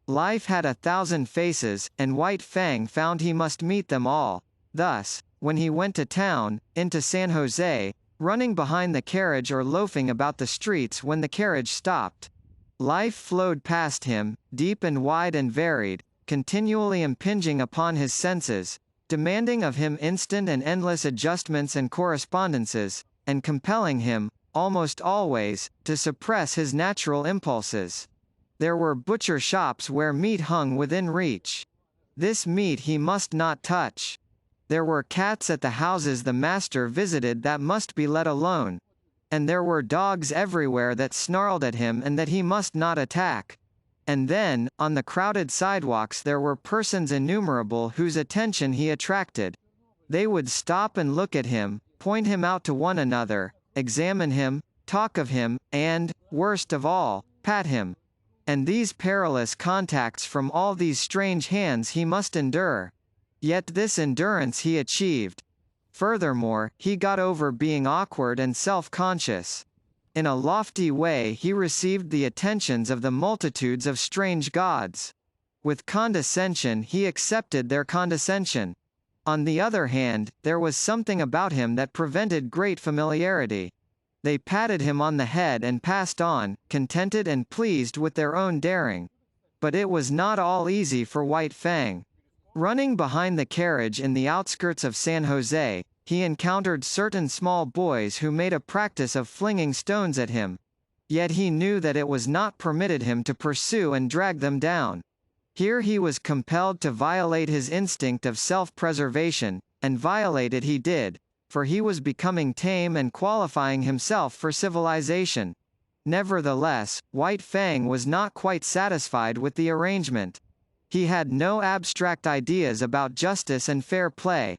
B: Life had 1,000 faces, and White Fang found he must meet them all. Thus, when he went to town, into San Jose, running behind the carriage or loafing about the streets when the carriage stopped, life flowed past him, deep and wide and varied, continually impinging upon his senses, demanding of him instant and endless adjustments and correspondences, and compelling him, almost always, to suppress his natural impulses. There were butcher shops where meat hung within reach. This meat he must not touch. There were cats at the houses the master visited that must be let alone. And there were dogs everywhere that snarled at him and that he must not attack. And then, on the crowded sidewalks there were persons innumerable whose attention he attracted. They would stop and look at him, point him out to one another, examine him, talk of him, and, worst of all, pat him. And these perilous contacts from all these strange hands he must endure. Yet this endurance he achieved. Furthermore, he got over being awkward and self-conscious. In a lofty way he received the attentions of the multitudes of strange gods. With condescension he accepted their condescension. On the other hand, there was something about him that prevented great familiarity. They patted him on the head and passed on, contented and pleased with their own daring. But it was not all easy for White Fang. Running behind the carriage in the outskirts of San Jose, he encountered certain small boys who made a practice of flinging stones at him. Yet he knew that it was not permitted him to pursue and drag them down. Here he was compelled to violate his instinct of self-preservation, and violate it he did, for he was becoming tame and qualifying himself for civilization. Nevertheless, White Fang was not quite satisfied with the arrangement. He had no abstract ideas about justice and fair play.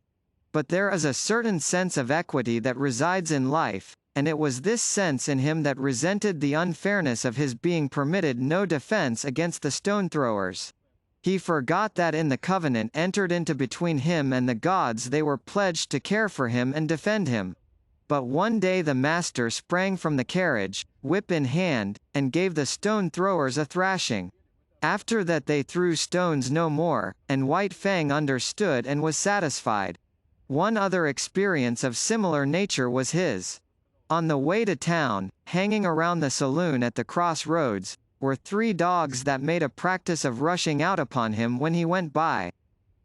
B: But there is a certain sense of equity that resides in life, and it was this sense in him that resented the unfairness of his being permitted no defense against the stone-throwers. He forgot that in the covenant entered into between him and the gods they were pledged to care for him and defend him. But one day the master sprang from the carriage, whip in hand, and gave the stone-throwers a thrashing. After that they threw stones no more, and White Fang understood and was satisfied. One other experience of similar nature was his. On the way to town, hanging around the saloon at the crossroads, were 3 dogs that made a practice of rushing out upon him when he went by.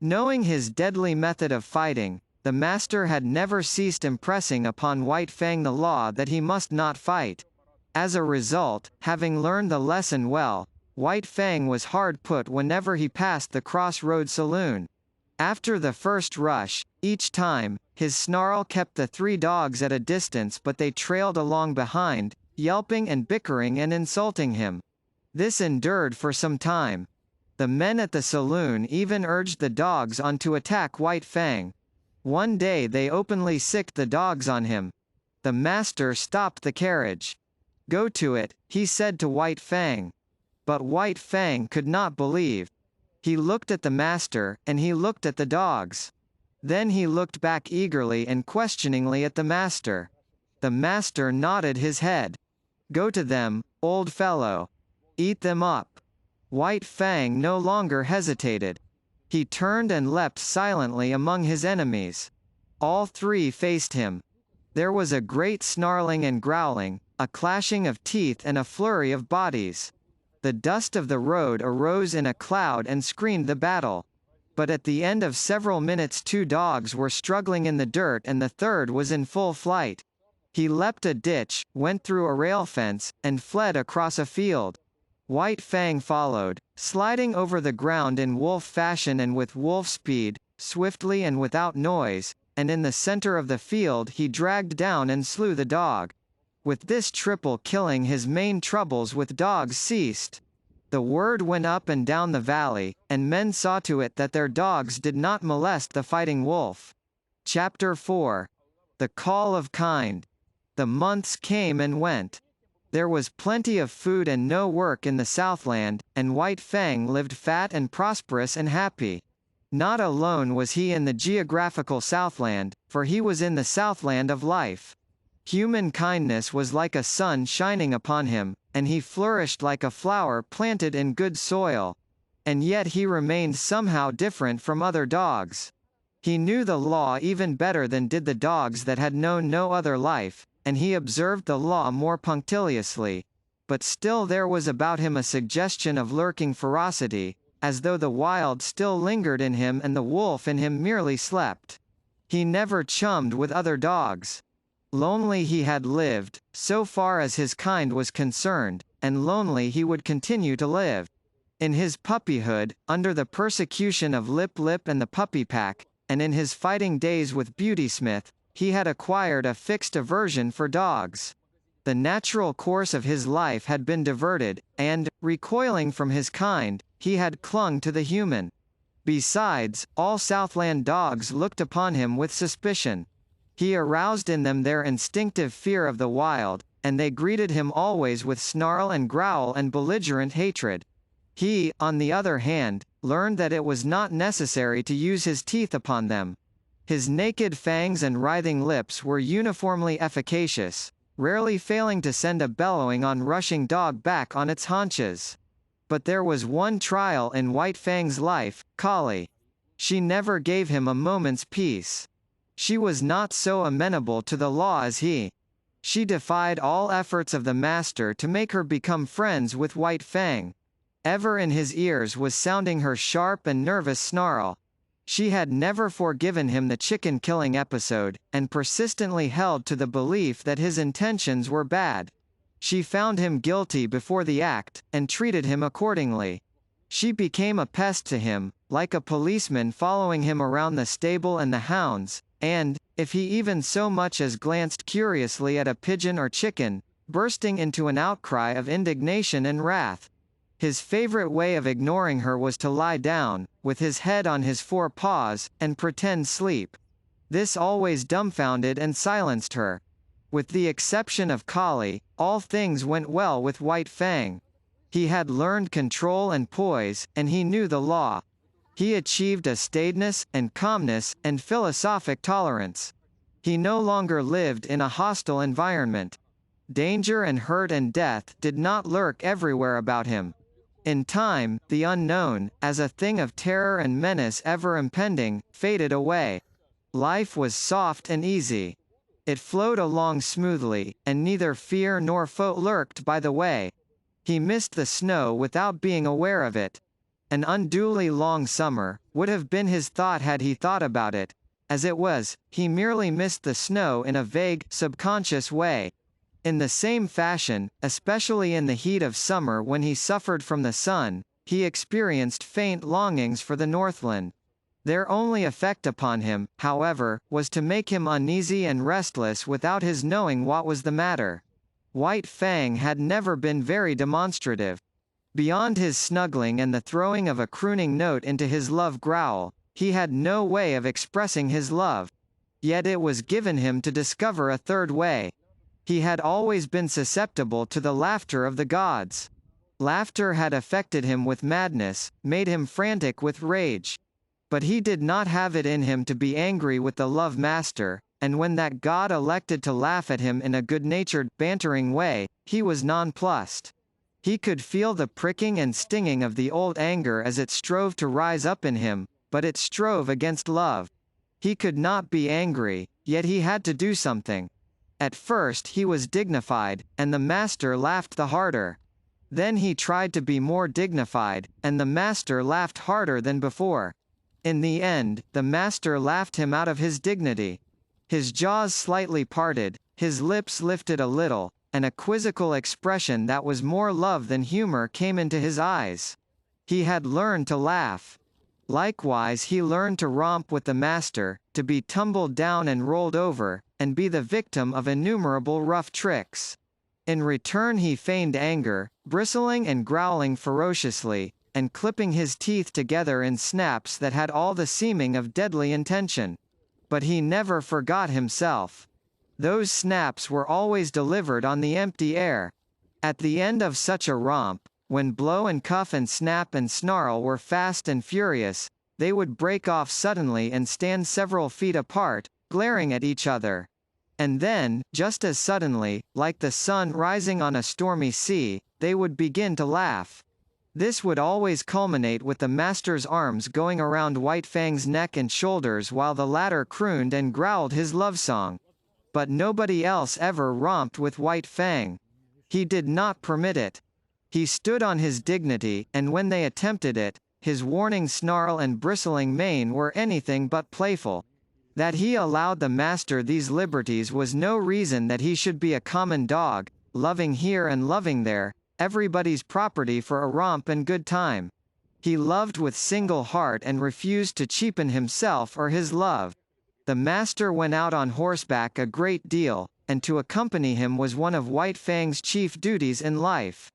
B: Knowing his deadly method of fighting, the master had never ceased impressing upon White Fang the law that he must not fight. As a result, having learned the lesson well, White Fang was hard put whenever he passed the crossroad saloon. After the first rush, each time, his snarl kept the 3 dogs at a distance, but they trailed along behind, yelping and bickering and insulting him. This endured for some time. The men at the saloon even urged the dogs on to attack White Fang. One day they openly sicked the dogs on him. The master stopped the carriage. "Go to it," he said to White Fang. But White Fang could not believe. He looked at the master, and he looked at the dogs. Then he looked back eagerly and questioningly at the master. The master nodded his head. "Go to them, old fellow. Eat them up." White Fang no longer hesitated. He turned and leapt silently among his enemies. All 3 faced him. There was a great snarling and growling, a clashing of teeth and a flurry of bodies. The dust of the road arose in a cloud and screened the battle. But at the end of several minutes 2 dogs were struggling in the dirt and the 3rd was in full flight. He leapt a ditch, went through a rail fence, and fled across a field. White Fang followed, sliding over the ground in wolf fashion and with wolf speed, swiftly and without noise, and in the center of the field he dragged down and slew the dog. With this triple killing his main troubles with dogs ceased. The word went up and down the valley, and men saw to it that their dogs did not molest the fighting wolf. Chapter 4. The Call of Kind. The months came and went. There was plenty of food and no work in the Southland, and White Fang lived fat and prosperous and happy. Not alone was he in the geographical Southland, for he was in the Southland of life. Human kindness was like a sun shining upon him, and he flourished like a flower planted in good soil. And yet he remained somehow different from other dogs. He knew the law even better than did the dogs that had known no other life, and he observed the law more punctiliously. But still there was about him a suggestion of lurking ferocity, as though the wild still lingered in him and the wolf in him merely slept. He never chummed with other dogs. Lonely he had lived, so far as his kind was concerned, and lonely he would continue to live. In his puppyhood, under the persecution of Lip Lip and the puppy pack, and in his fighting days with Beautysmith, he had acquired a fixed aversion for dogs. The natural course of his life had been diverted, and, recoiling from his kind, he had clung to the human. Besides, all Southland dogs looked upon him with suspicion. He aroused in them their instinctive fear of the wild, and they greeted him always with snarl and growl and belligerent hatred. He, on the other hand, learned that it was not necessary to use his teeth upon them. His naked fangs and writhing lips were uniformly efficacious, rarely failing to send a bellowing on rushing dog back on its haunches. But there was one trial in White Fang's life, Collie. She never gave him a moment's peace. She was not so amenable to the law as he. She defied all efforts of the master to make her become friends with White Fang. Ever in his ears was sounding her sharp and nervous snarl. She had never forgiven him the chicken-killing episode, and persistently held to the belief that his intentions were bad. She found him guilty before the act, and treated him accordingly. She became a pest to him, like a policeman following him around the stable and the hounds, and, if he even so much as glanced curiously at a pigeon or chicken, bursting into an outcry of indignation and wrath. His favorite way of ignoring her was to lie down, with his head on his four paws, and pretend sleep. This always dumbfounded and silenced her. With the exception of Kali, all things went well with White Fang. He had learned control and poise, and he knew the law. He achieved a staidness, and calmness, and philosophic tolerance. He no longer lived in a hostile environment. Danger and hurt and death did not lurk everywhere about him. In time, the unknown, as a thing of terror and menace ever impending, faded away. Life was soft and easy. It flowed along smoothly, and neither fear nor foe lurked by the way. He missed the snow without being aware of it. An unduly long summer would have been his thought had he thought about it. As it was, he merely missed the snow in a vague, subconscious way. In the same fashion, especially in the heat of summer when he suffered from the sun, he experienced faint longings for the Northland. Their only effect upon him, however, was to make him uneasy and restless without his knowing what was the matter. White Fang had never been very demonstrative. Beyond his snuggling and the throwing of a crooning note into his love growl, he had no way of expressing his love. Yet it was given him to discover a third way. He had always been susceptible to the laughter of the gods. Laughter had affected him with madness, made him frantic with rage. But he did not have it in him to be angry with the love master, and when that god elected to laugh at him in a good-natured, bantering way, he was nonplussed. He could feel the pricking and stinging of the old anger as it strove to rise up in him, but it strove against love. He could not be angry, yet he had to do something. At first he was dignified, and the master laughed the harder. Then he tried to be more dignified, and the master laughed harder than before. In the end, the master laughed him out of his dignity. His jaws slightly parted, his lips lifted a little, and a quizzical expression that was more love than humor came into his eyes. He had learned to laugh. Likewise he learned to romp with the master, to be tumbled down and rolled over, and be the victim of innumerable rough tricks. In return he feigned anger, bristling and growling ferociously, and clipping his teeth together in snaps that had all the seeming of deadly intention. But he never forgot himself. Those snaps were always delivered on the empty air. At the end of such a romp, when blow and cuff and snap and snarl were fast and furious, they would break off suddenly and stand several feet apart, glaring at each other. And then, just as suddenly, like the sun rising on a stormy sea, they would begin to laugh. This would always culminate with the master's arms going around White Fang's neck and shoulders while the latter crooned and growled his love song. But nobody else ever romped with White Fang. He did not permit it. He stood on his dignity, and when they attempted it, his warning snarl and bristling mane were anything but playful. That he allowed the master these liberties was no reason that he should be a common dog, loving here and loving there, everybody's property for a romp and good time. He loved with single heart and refused to cheapen himself or his love. The master went out on horseback a great deal, and to accompany him was one of White Fang's chief duties in life.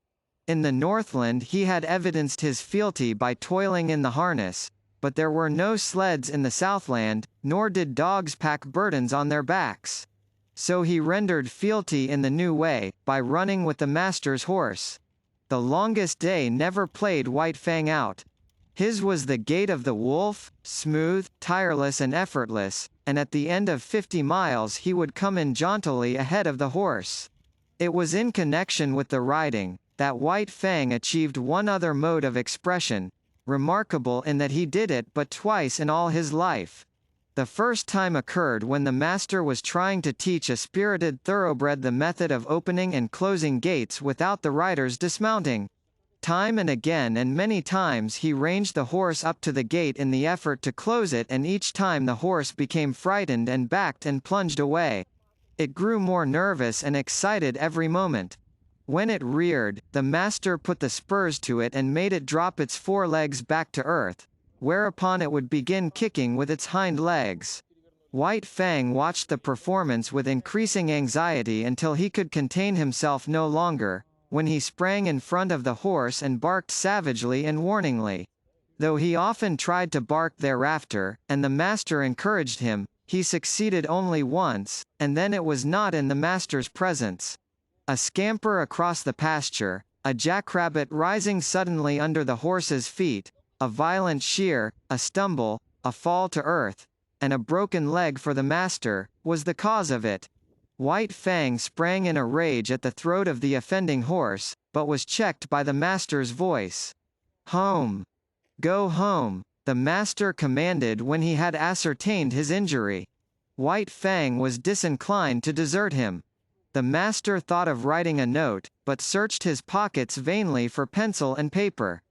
B: In the Northland he had evidenced his fealty by toiling in the harness, but there were no sleds in the Southland, nor did dogs pack burdens on their backs. So he rendered fealty in the new way, by running with the master's horse. The longest day never played White Fang out. His was the gait of the wolf, smooth, tireless and effortless, and at the end of 50 miles he would come in jauntily ahead of the horse. It was in connection with the riding that White Fang achieved one other mode of expression, remarkable in that he did it but twice in all his life. The first time occurred when the master was trying to teach a spirited thoroughbred the method of opening and closing gates without the rider's dismounting. Time and again and many times he ranged the horse up to the gate in the effort to close it, and each time the horse became frightened and backed and plunged away. It grew more nervous and excited every moment. When it reared, the master put the spurs to it and made it drop its forelegs back to earth, whereupon it would begin kicking with its hind legs. White Fang watched the performance with increasing anxiety until he could contain himself no longer, when he sprang in front of the horse and barked savagely and warningly. Though he often tried to bark thereafter, and the master encouraged him, he succeeded only once, and then it was not in the master's presence. A scamper across the pasture, a jackrabbit rising suddenly under the horse's feet, a violent shear, a stumble, a fall to earth, and a broken leg for the master, was the cause of it. White Fang sprang in a rage at the throat of the offending horse, but was checked by the master's voice. "Home! Go home!" the master commanded when he had ascertained his injury. White Fang was disinclined to desert him. The master thought of writing a note, but searched his pockets vainly for pencil and paper.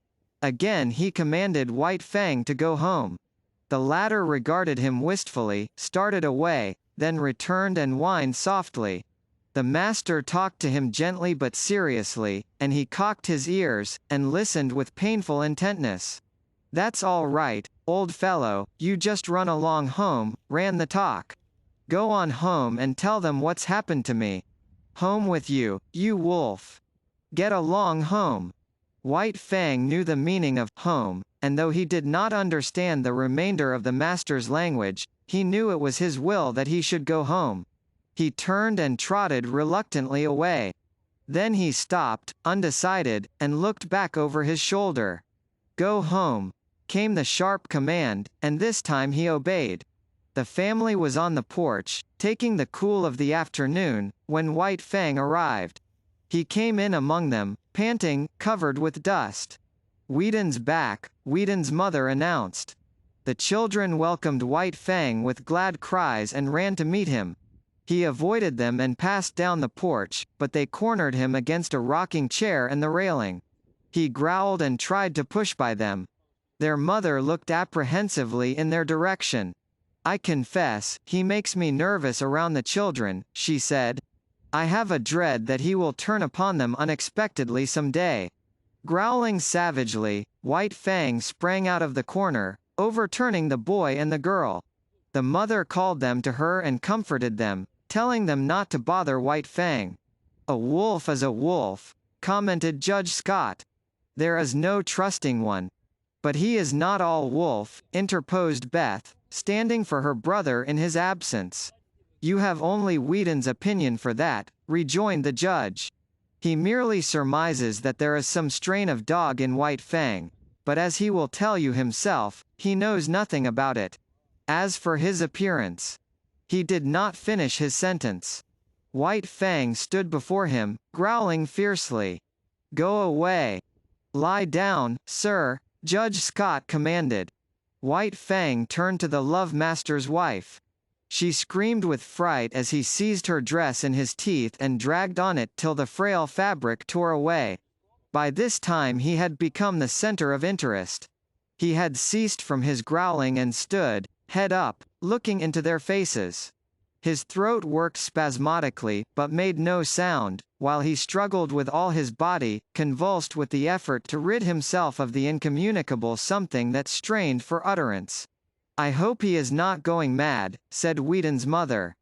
B: Again he commanded White Fang to go home. The latter regarded him wistfully, started away, then returned and whined softly. The master talked to him gently but seriously, and he cocked his ears, and listened with painful intentness. "That's all right, old fellow, you just run along home," ran the talk. "Go on home and tell them what's happened to me. Home with you, you wolf. Get along home." White Fang knew the meaning of home, and though he did not understand the remainder of the master's language, he knew it was his will that he should go home. He turned and trotted reluctantly away. Then he stopped, undecided, and looked back over his shoulder. "Go home," came the sharp command, and this time he obeyed. The family was on the porch, taking the cool of the afternoon, when White Fang arrived. He came in among them, panting, covered with dust. "Whedon's back," Whedon's mother announced. The children welcomed White Fang with glad cries and ran to meet him. He avoided them and passed down the porch, but they cornered him against a rocking chair and the railing. He growled and tried to push by them. Their mother looked apprehensively in their direction. "I confess, he makes me nervous around the children," she said. "I have a dread that he will turn upon them unexpectedly some day." Growling savagely, White Fang sprang out of the corner, overturning the boy and the girl. The mother called them to her and comforted them, telling them not to bother White Fang. "A wolf is a wolf," commented Judge Scott. "There is no trusting one." "But he is not all wolf," interposed Beth, standing for her brother in his absence. "You have only Whedon's opinion for that," rejoined the judge. "He merely surmises that there is some strain of dog in White Fang, but as he will tell you himself, he knows nothing about it. As for his appearance—" He did not finish his sentence. White Fang stood before him, growling fiercely. "Go away. Lie down, sir," Judge Scott commanded. White Fang turned to the love-master's wife. She screamed with fright as he seized her dress in his teeth and dragged on it till the frail fabric tore away. By this time he had become the center of interest. He had ceased from his growling and stood, head up, looking into their faces. His throat worked spasmodically, but made no sound, while he struggled with all his body, convulsed with the effort to rid himself of the incommunicable something that strained for utterance. "I hope he is not going mad," said Whedon's mother.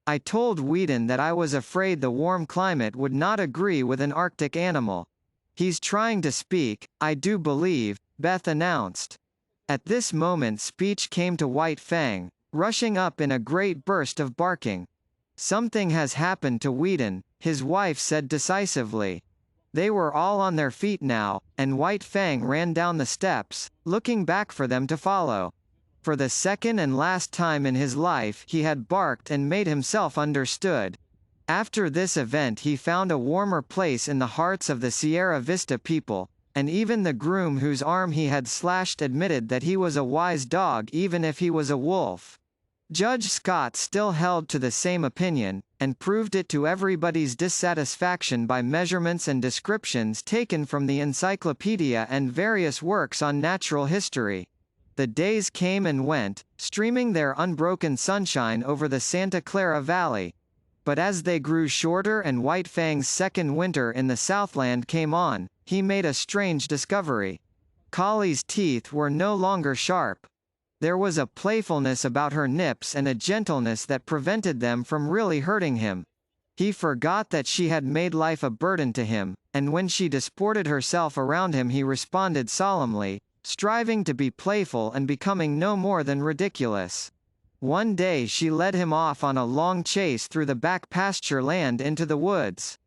B: "I told Whedon that I was afraid the warm climate would not agree with an Arctic animal. He's trying to speak, I do believe," Beth announced. At this moment speech came to White Fang, rushing up in a great burst of barking. "Something has happened to Whedon," his wife said decisively. They were all on their feet now, and White Fang ran down the steps, looking back for them to follow. For the second and last time in his life he had barked and made himself understood. After this event he found a warmer place in the hearts of the Sierra Vista people, and even the groom whose arm he had slashed admitted that he was a wise dog even if he was a wolf. Judge Scott still held to the same opinion, and proved it to everybody's dissatisfaction by measurements and descriptions taken from the encyclopedia and various works on natural history. The days came and went, streaming their unbroken sunshine over the Santa Clara Valley. But as they grew shorter and White Fang's second winter in the Southland came on, he made a strange discovery. Collie's teeth were no longer sharp. There was a playfulness about her nips and a gentleness that prevented them from really hurting him. He forgot that she had made life a burden to him, and when she disported herself around him he responded solemnly, striving to be playful and becoming no more than ridiculous. One day she led him off on a long chase through the back pasture land into the woods.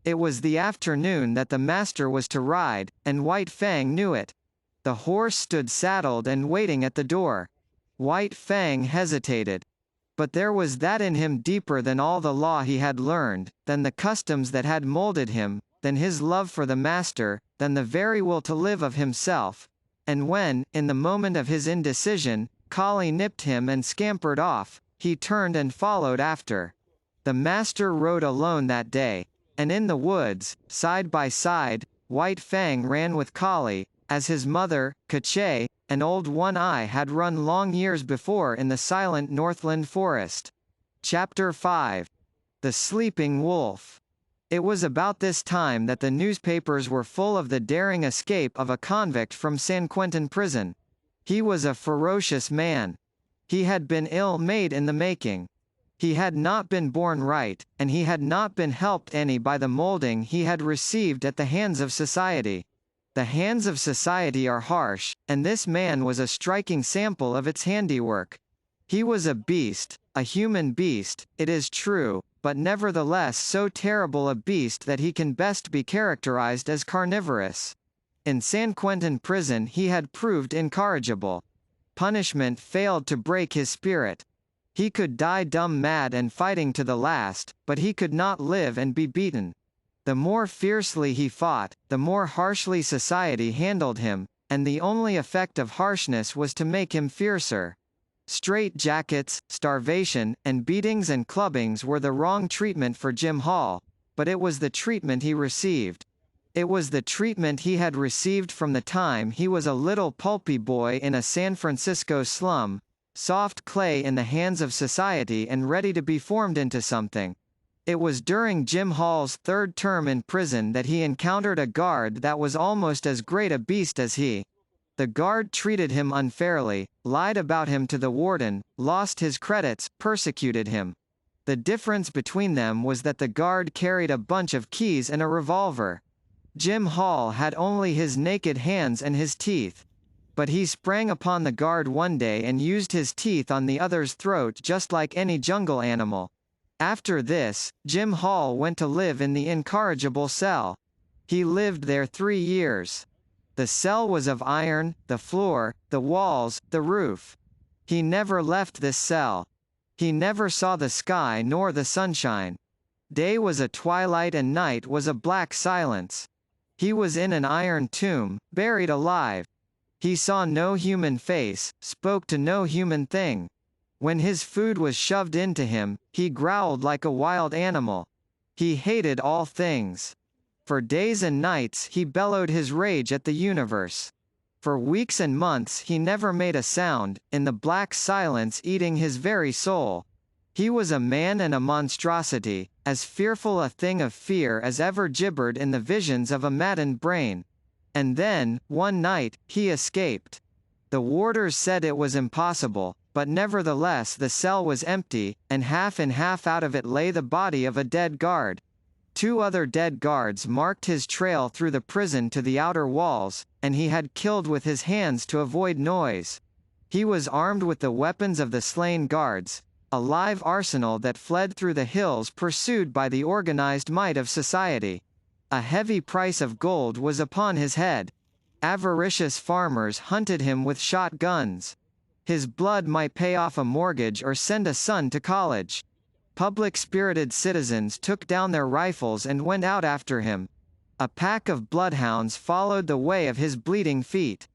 B: It was the afternoon that the master was to ride, and White Fang knew it. The horse stood saddled and waiting at the door. White Fang hesitated. But there was that in him deeper than all the law he had learned, than the customs that had molded him, than his love for the master, than the very will to live of himself. And when, in the moment of his indecision, Kali nipped him and scampered off, he turned and followed after. The master rode alone that day, and in the woods, side by side, White Fang ran with Kali, as his mother, Kache, and Old One Eye had run long years before in the silent Northland forest. Chapter 5. The Sleeping Wolf. It was about this time that the newspapers were full of the daring escape of a convict from San Quentin prison. He was a ferocious man. He had been ill-made in the making. He had not been born right, and he had not been helped any by the molding he had received at the hands of society. The hands of society are harsh, and this man was a striking sample of its handiwork. He was a beast, a human beast, it is true, but nevertheless so terrible a beast that he can best be characterized as carnivorous. In San Quentin prison he had proved incorrigible. Punishment failed to break his spirit. He could die dumb mad and fighting to the last, but he could not live and be beaten. The more fiercely he fought, the more harshly society handled him, and the only effect of harshness was to make him fiercer. Straitjackets, starvation, and beatings and clubbings were the wrong treatment for Jim Hall, but it was the treatment he received. It was the treatment he had received from the time he was a little pulpy boy in a San Francisco slum, soft clay in the hands of society and ready to be formed into something. It was during Jim Hall's third term in prison that he encountered a guard that was almost as great a beast as he. The guard treated him unfairly, lied about him to the warden, lost his credits, persecuted him. The difference between them was that the guard carried a bunch of keys and a revolver. Jim Hall had only his naked hands and his teeth. But he sprang upon the guard one day and used his teeth on the other's throat just like any jungle animal. After this, Jim Hall went to live in the incorrigible cell. He lived there 3 years. The cell was of iron, the floor, the walls, the roof. He never left this cell. He never saw the sky nor the sunshine. Day was a twilight and night was a black silence. He was in an iron tomb, buried alive. He saw no human face, spoke to no human thing. When his food was shoved into him, he growled like a wild animal. He hated all things. For days and nights he bellowed his rage at the universe. For weeks and months he never made a sound, in the black silence eating his very soul. He was a man and a monstrosity, as fearful a thing of fear as ever gibbered in the visions of a maddened brain. And then, one night, he escaped. The warders said it was impossible, but nevertheless the cell was empty, and half in half out of it lay the body of a dead guard. 2 other dead guards marked his trail through the prison to the outer walls, and he had killed with his hands to avoid noise. He was armed with the weapons of the slain guards, a live arsenal that fled through the hills pursued by the organized might of society. A heavy price of gold was upon his head. Avaricious farmers hunted him with shotguns. His blood might pay off a mortgage or send a son to college. Public-spirited citizens took down their rifles and went out after him. A pack of bloodhounds followed the way of his bleeding feet.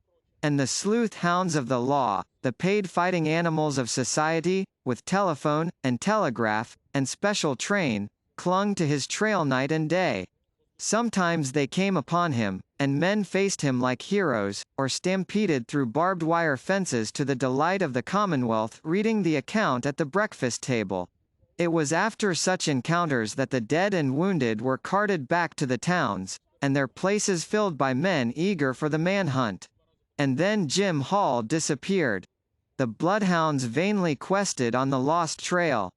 B: And the sleuth hounds of the law, the paid fighting animals of society, with telephone, and telegraph, and special train, clung to his trail night and day. Sometimes they came upon him, and men faced him like heroes, or stampeded through barbed wire fences to the delight of the Commonwealth reading the account at the breakfast table. It was after such encounters that the dead and wounded were carted back to the towns, and their places filled by men eager for the manhunt. And then Jim Hall disappeared. The bloodhounds vainly quested on the lost trail.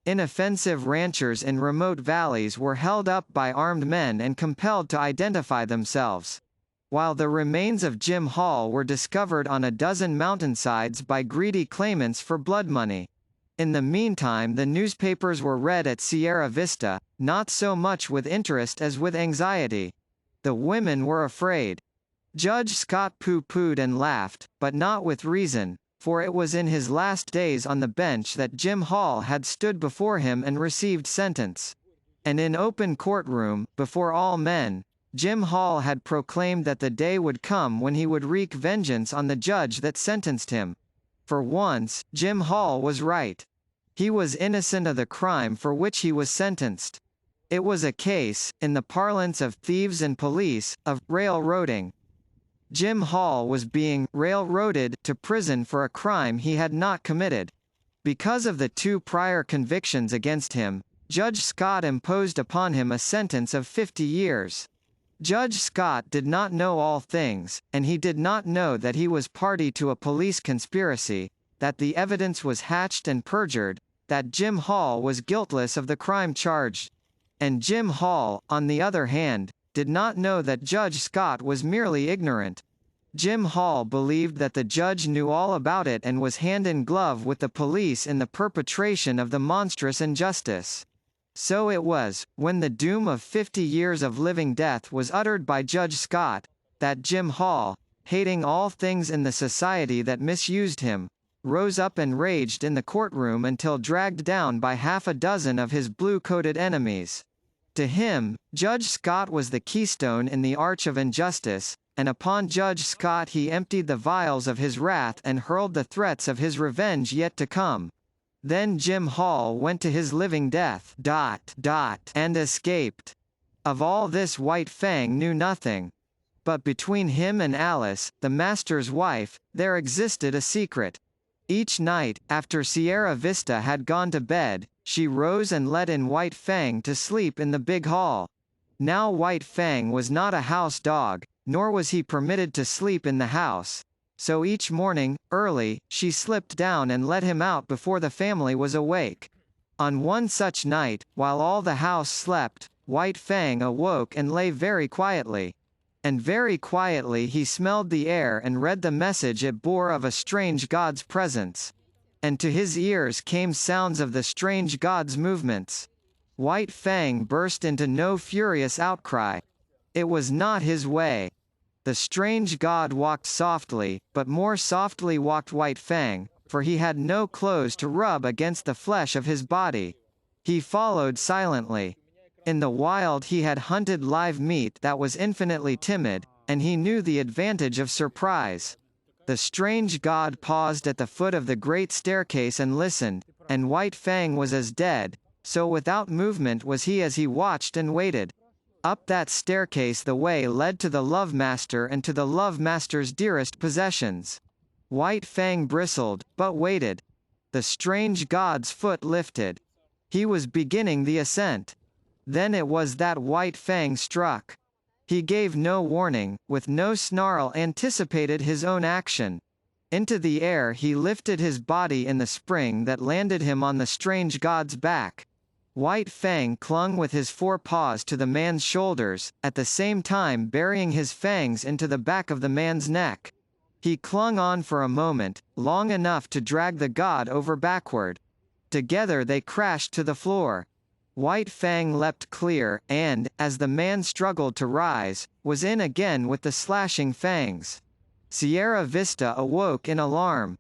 B: Inoffensive ranchers in remote valleys were held up by armed men and compelled to identify themselves. While the remains of Jim Hall were discovered on a dozen mountainsides by greedy claimants for blood money. In the meantime, the newspapers were read at Sierra Vista, not so much with interest as with anxiety. The women were afraid. Judge Scott pooh-poohed and laughed, but not with reason, for it was in his last days on the bench that Jim Hall had stood before him and received sentence. And in open courtroom, before all men, Jim Hall had proclaimed that the day would come when he would wreak vengeance on the judge that sentenced him. For once, Jim Hall was right. He was innocent of the crime for which he was sentenced. It was a case, in the parlance of thieves and police, of railroading. Jim Hall was being railroaded to prison for a crime he had not committed. Because of the 2 prior convictions against him, Judge Scott imposed upon him a sentence of 50 years. Judge Scott did not know all things, and he did not know that he was party to a police conspiracy, that the evidence was hatched and perjured, that Jim Hall was guiltless of the crime charged. And Jim Hall, on the other hand, did not know that Judge Scott was merely ignorant. Jim Hall believed that the judge knew all about it and was hand in glove with the police in the perpetration of the monstrous injustice. So it was, when the doom of 50 years of living death was uttered by Judge Scott, that Jim Hall, hating all things in the society that misused him, rose up and raged in the courtroom until dragged down by half a dozen of his blue-coated enemies. To him, Judge Scott was the keystone in the arch of injustice, and upon Judge Scott he emptied the vials of his wrath and hurled the threats of his revenge yet to come. Then Jim Hall went to his living death ... and escaped. Of all this White Fang knew nothing. But between him and Alice, the master's wife, there existed a secret. Each night, after Sierra Vista had gone to bed, she rose and let in White Fang to sleep in the big hall. Now White Fang was not a house dog, nor was he permitted to sleep in the house. So each morning, early, she slipped down and let him out before the family was awake. On one such night, while all the house slept, White Fang awoke and lay very quietly. And very quietly he smelled the air and read the message it bore of a strange god's presence. And to his ears came sounds of the strange god's movements. White Fang burst into no furious outcry. It was not his way. The strange god walked softly, but more softly walked White Fang, for he had no clothes to rub against the flesh of his body. He followed silently. In the wild he had hunted live meat that was infinitely timid, and he knew the advantage of surprise. The strange god paused at the foot of the great staircase and listened, and White Fang was as dead, so without movement was he as he watched and waited. Up that staircase the way led to the Love Master and to the Love Master's dearest possessions. White Fang bristled, but waited. The strange god's foot lifted. He was beginning the ascent. Then it was that White Fang struck. He gave no warning, with no snarl anticipated his own action. Into the air he lifted his body in the spring that landed him on the strange god's back. White Fang clung with his 4 paws to the man's shoulders, at the same time burying his fangs into the back of the man's neck. He clung on for a moment, long enough to drag the god over backward. Together they crashed to the floor. White Fang leapt clear, and, as the man struggled to rise, was in again with the slashing fangs. Sierra Vista awoke in alarm.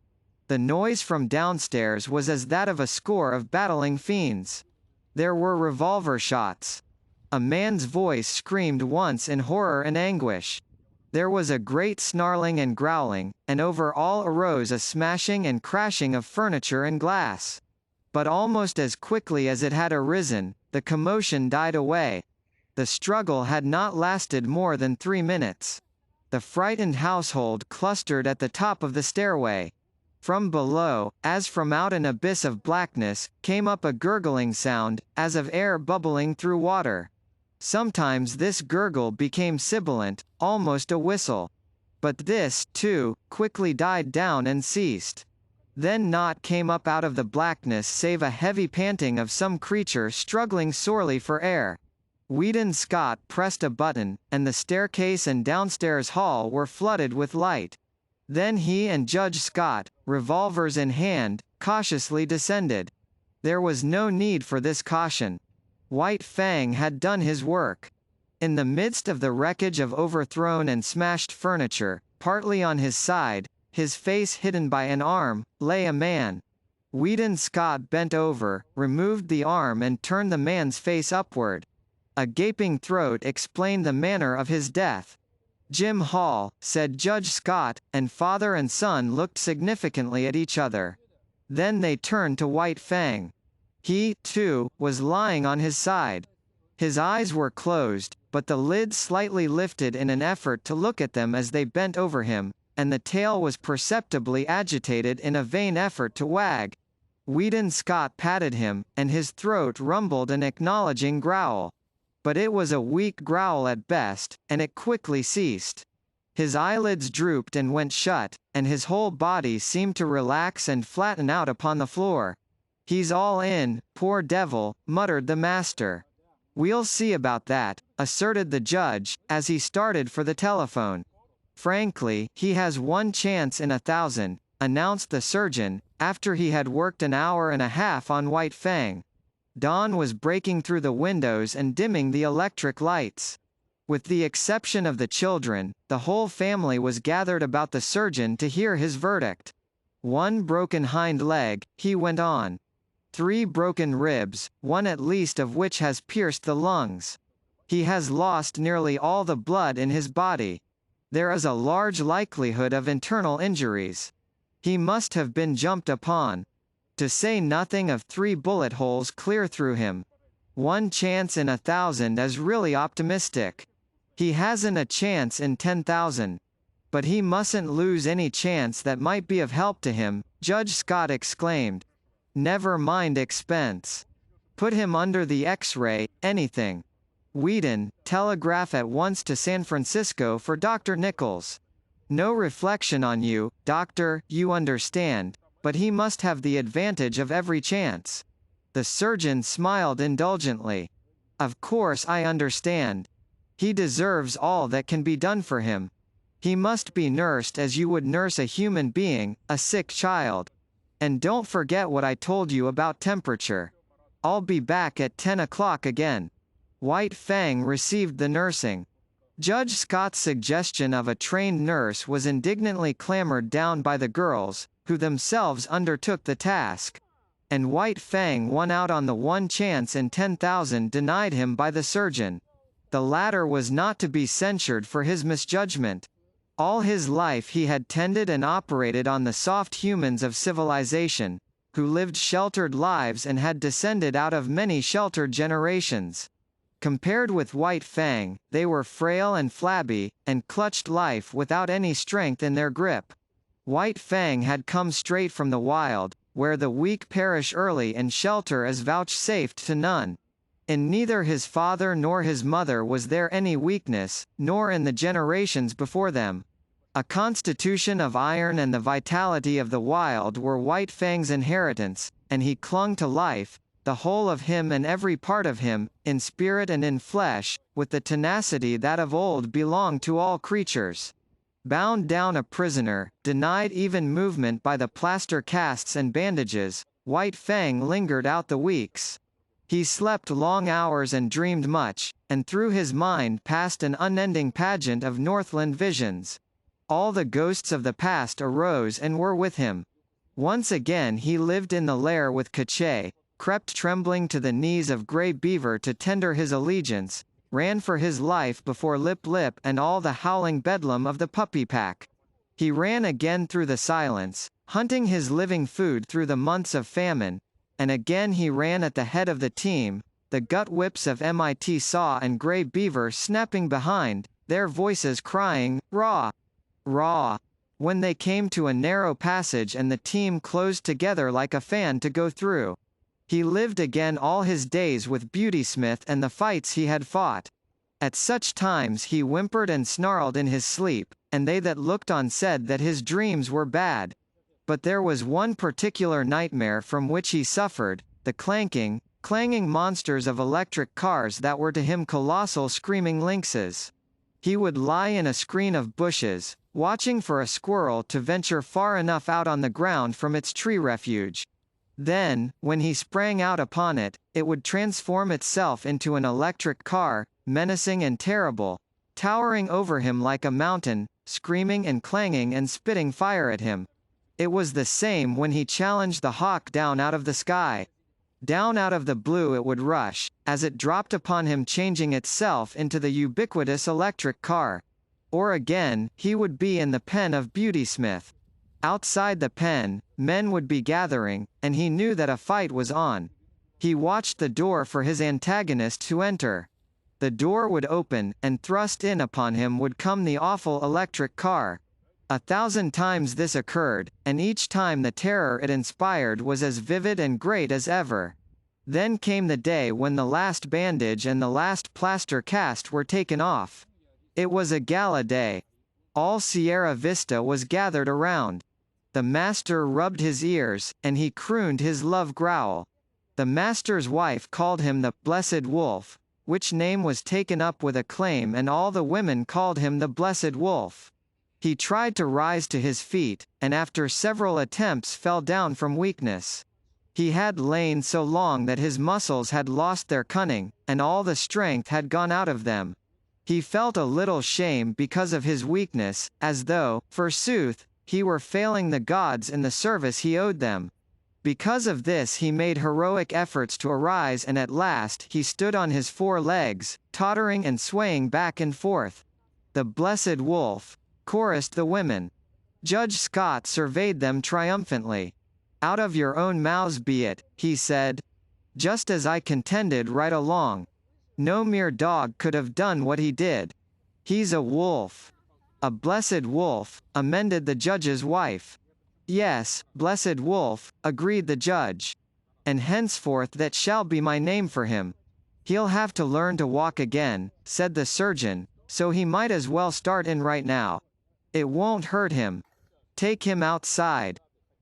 B: The noise from downstairs was as that of a score of battling fiends. There were revolver shots. A man's voice screamed once in horror and anguish. There was a great snarling and growling, and over all arose a smashing and crashing of furniture and glass. But almost as quickly as it had arisen, the commotion died away. The struggle had not lasted more than 3 minutes. The frightened household clustered at the top of the stairway. From below, as from out an abyss of blackness, came up a gurgling sound, as of air bubbling through water. Sometimes this gurgle became sibilant, almost a whistle. But this, too, quickly died down and ceased. Then naught came up out of the blackness save a heavy panting of some creature struggling sorely for air. Weedon Scott pressed a button, and the staircase and downstairs hall were flooded with light. Then he and Judge Scott, revolvers in hand, cautiously descended. There was no need for this caution. White Fang had done his work. In the midst of the wreckage of overthrown and smashed furniture, partly on his side, his face hidden by an arm, lay a man. Weedon Scott bent over, removed the arm and turned the man's face upward. A gaping throat explained the manner of his death. "Jim Hall," said Judge Scott, and father and son looked significantly at each other. Then they turned to White Fang. He, too, was lying on his side. His eyes were closed, but the lids slightly lifted in an effort to look at them as they bent over him, and the tail was perceptibly agitated in a vain effort to wag. Weedon Scott patted him, and his throat rumbled an acknowledging growl. But it was a weak growl at best, and it quickly ceased. His eyelids drooped and went shut, and his whole body seemed to relax and flatten out upon the floor. "He's all in, poor devil," muttered the master. "We'll see about that," asserted the judge, as he started for the telephone. "Frankly, he has one chance in 1,000, announced the surgeon, after he had worked an hour and a half on White Fang. Dawn was breaking through the windows and dimming the electric lights. With the exception of the children, the whole family was gathered about the surgeon to hear his verdict. "One broken hind leg," he went on. "3 broken ribs, one at least of which has pierced the lungs. He has lost nearly all the blood in his body. There is a large likelihood of internal injuries. He must have been jumped upon. To say nothing of 3 bullet holes clear through him. One chance in 1,000 is really optimistic. He hasn't a chance in 10,000. But he mustn't lose any chance that might be of help to him," Judge Scott exclaimed. "Never mind expense. Put him under the X-ray, anything. Weedon, telegraph at once to San Francisco for Dr. Nichols. No reflection on you, doctor, you understand, but he must have the advantage of every chance." The surgeon smiled indulgently. "Of course I understand. He deserves all that can be done for him. He must be nursed as you would nurse a human being, a sick child. And don't forget what I told you about temperature. I'll be back at 10 o'clock again." White Fang received the nursing. Judge Scott's suggestion of a trained nurse was indignantly clamored down by the girls, who themselves undertook the task. And White Fang won out on the one chance in 10,000 denied him by the surgeon. The latter was not to be censured for his misjudgment. All his life he had tended and operated on the soft humans of civilization, who lived sheltered lives and had descended out of many sheltered generations. Compared with White Fang, they were frail and flabby, and clutched life without any strength in their grip. White Fang had come straight from the wild, where the weak perish early and shelter is vouchsafed to none. In neither his father nor his mother was there any weakness, nor in the generations before them. A constitution of iron and the vitality of the wild were White Fang's inheritance, and he clung to life, the whole of him and every part of him, in spirit and in flesh, with the tenacity that of old belonged to all creatures. Bound down a prisoner, denied even movement by the plaster casts and bandages, White Fang lingered out the weeks. He slept long hours and dreamed much, and through his mind passed an unending pageant of Northland visions. All the ghosts of the past arose and were with him. Once again he lived in the lair with Kache, crept trembling to the knees of Grey Beaver to tender his allegiance, ran for his life before Lip Lip and all the howling bedlam of the puppy pack. He ran again through the silence, hunting his living food through the months of famine, and again he ran at the head of the team, the gut whips of MIT Saw and Grey Beaver snapping behind, their voices crying, "Raw! Raw!" when they came to a narrow passage and the team closed together like a fan to go through. He lived again all his days with Beautysmith and the fights he had fought. At such times he whimpered and snarled in his sleep, and they that looked on said that his dreams were bad. But there was one particular nightmare from which he suffered, the clanging monsters of electric cars that were to him colossal screaming lynxes. He would lie in a screen of bushes, watching for a squirrel to venture far enough out on the ground from its tree refuge. Then, when he sprang out upon it, it would transform itself into an electric car, menacing and terrible, towering over him like a mountain, screaming and clanging and spitting fire at him. It was the same when he challenged the hawk down out of the sky. Down out of the blue it would rush, as it dropped upon him, changing itself into the ubiquitous electric car. Or again, he would be in the pen of Beautysmith. Outside the pen, men would be gathering, and he knew that a fight was on. He watched the door for his antagonist to enter. The door would open, and thrust in upon him would come the awful electric car. 1,000 times this occurred, and each time the terror it inspired was as vivid and great as ever. Then came the day when the last bandage and the last plaster cast were taken off. It was a gala day. All Sierra Vista was gathered around. The master rubbed his ears, and he crooned his love growl. The master's wife called him the Blessed Wolf, which name was taken up with acclaim, and all the women called him the Blessed Wolf. He tried to rise to his feet, and after several attempts fell down from weakness. He had lain so long that his muscles had lost their cunning, and all the strength had gone out of them. He felt a little shame because of his weakness, as though, forsooth, he were failing the gods in the service he owed them. Because of this he made heroic efforts to arise, and at last he stood on his 4 legs, tottering and swaying back and forth. "The Blessed Wolf," chorused the women. Judge Scott surveyed them triumphantly. "Out of your own mouths be it," he said. "Just as I contended right along. No mere dog could have done what he did. He's a wolf." "A blessed wolf," amended the judge's wife. "Yes, Blessed Wolf," agreed the judge. "And henceforth that shall be my name for him. He'll have to learn to walk again," said the surgeon, "so he might as well start in right now. It won't hurt him. Take him outside."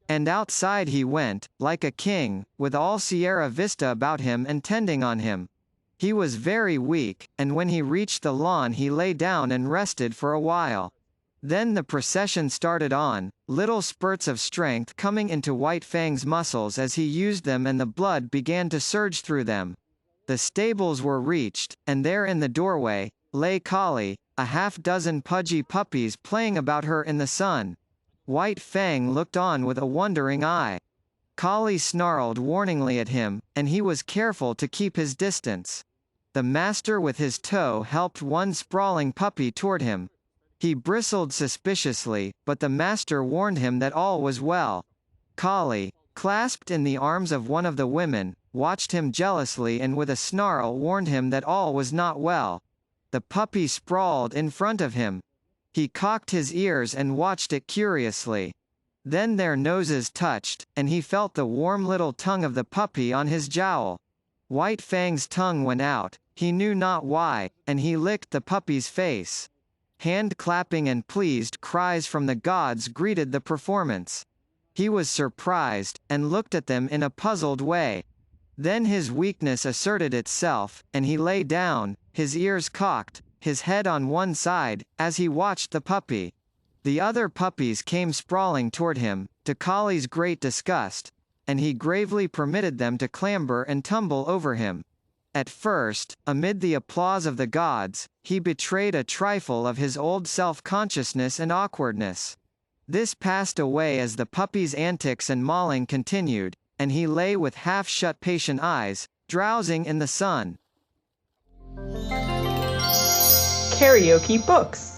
B: And outside he went, like a king, with all Sierra Vista about him and tending on him. He was very weak, and when he reached the lawn he lay down and rested for a while. Then the procession started on, little spurts of strength coming into White Fang's muscles as he used them, and the blood began to surge through them. The stables were reached, and there in the doorway lay Collie, a half-dozen pudgy puppies playing about her in the sun. White Fang looked on with a wondering eye. Collie snarled warningly at him, and he was careful to keep his distance. The master with his toe helped one sprawling puppy toward him. He bristled suspiciously, but the master warned him that all was well. Collie, clasped in the arms of one of the women, watched him jealously and with a snarl warned him that all was not well. The puppy sprawled in front of him. He cocked his ears and watched it curiously. Then their noses touched, and he felt the warm little tongue of the puppy on his jowl. White Fang's tongue went out, he knew not why, and he licked the puppy's face. Hand-clapping and pleased cries from the gods greeted the performance. He was surprised, and looked at them in a puzzled way. Then his weakness asserted itself, and he lay down, his ears cocked, his head on one side, as he watched the puppy. The other puppies came sprawling toward him, to Collie's great disgust, and he gravely permitted them to clamber and tumble over him. At first, amid the applause of the gods, he betrayed a trifle of his old self-consciousness and awkwardness. This passed away as the puppy's antics and mauling continued, and he lay with half-shut patient eyes, drowsing in the sun.
A: KaraokeBooks.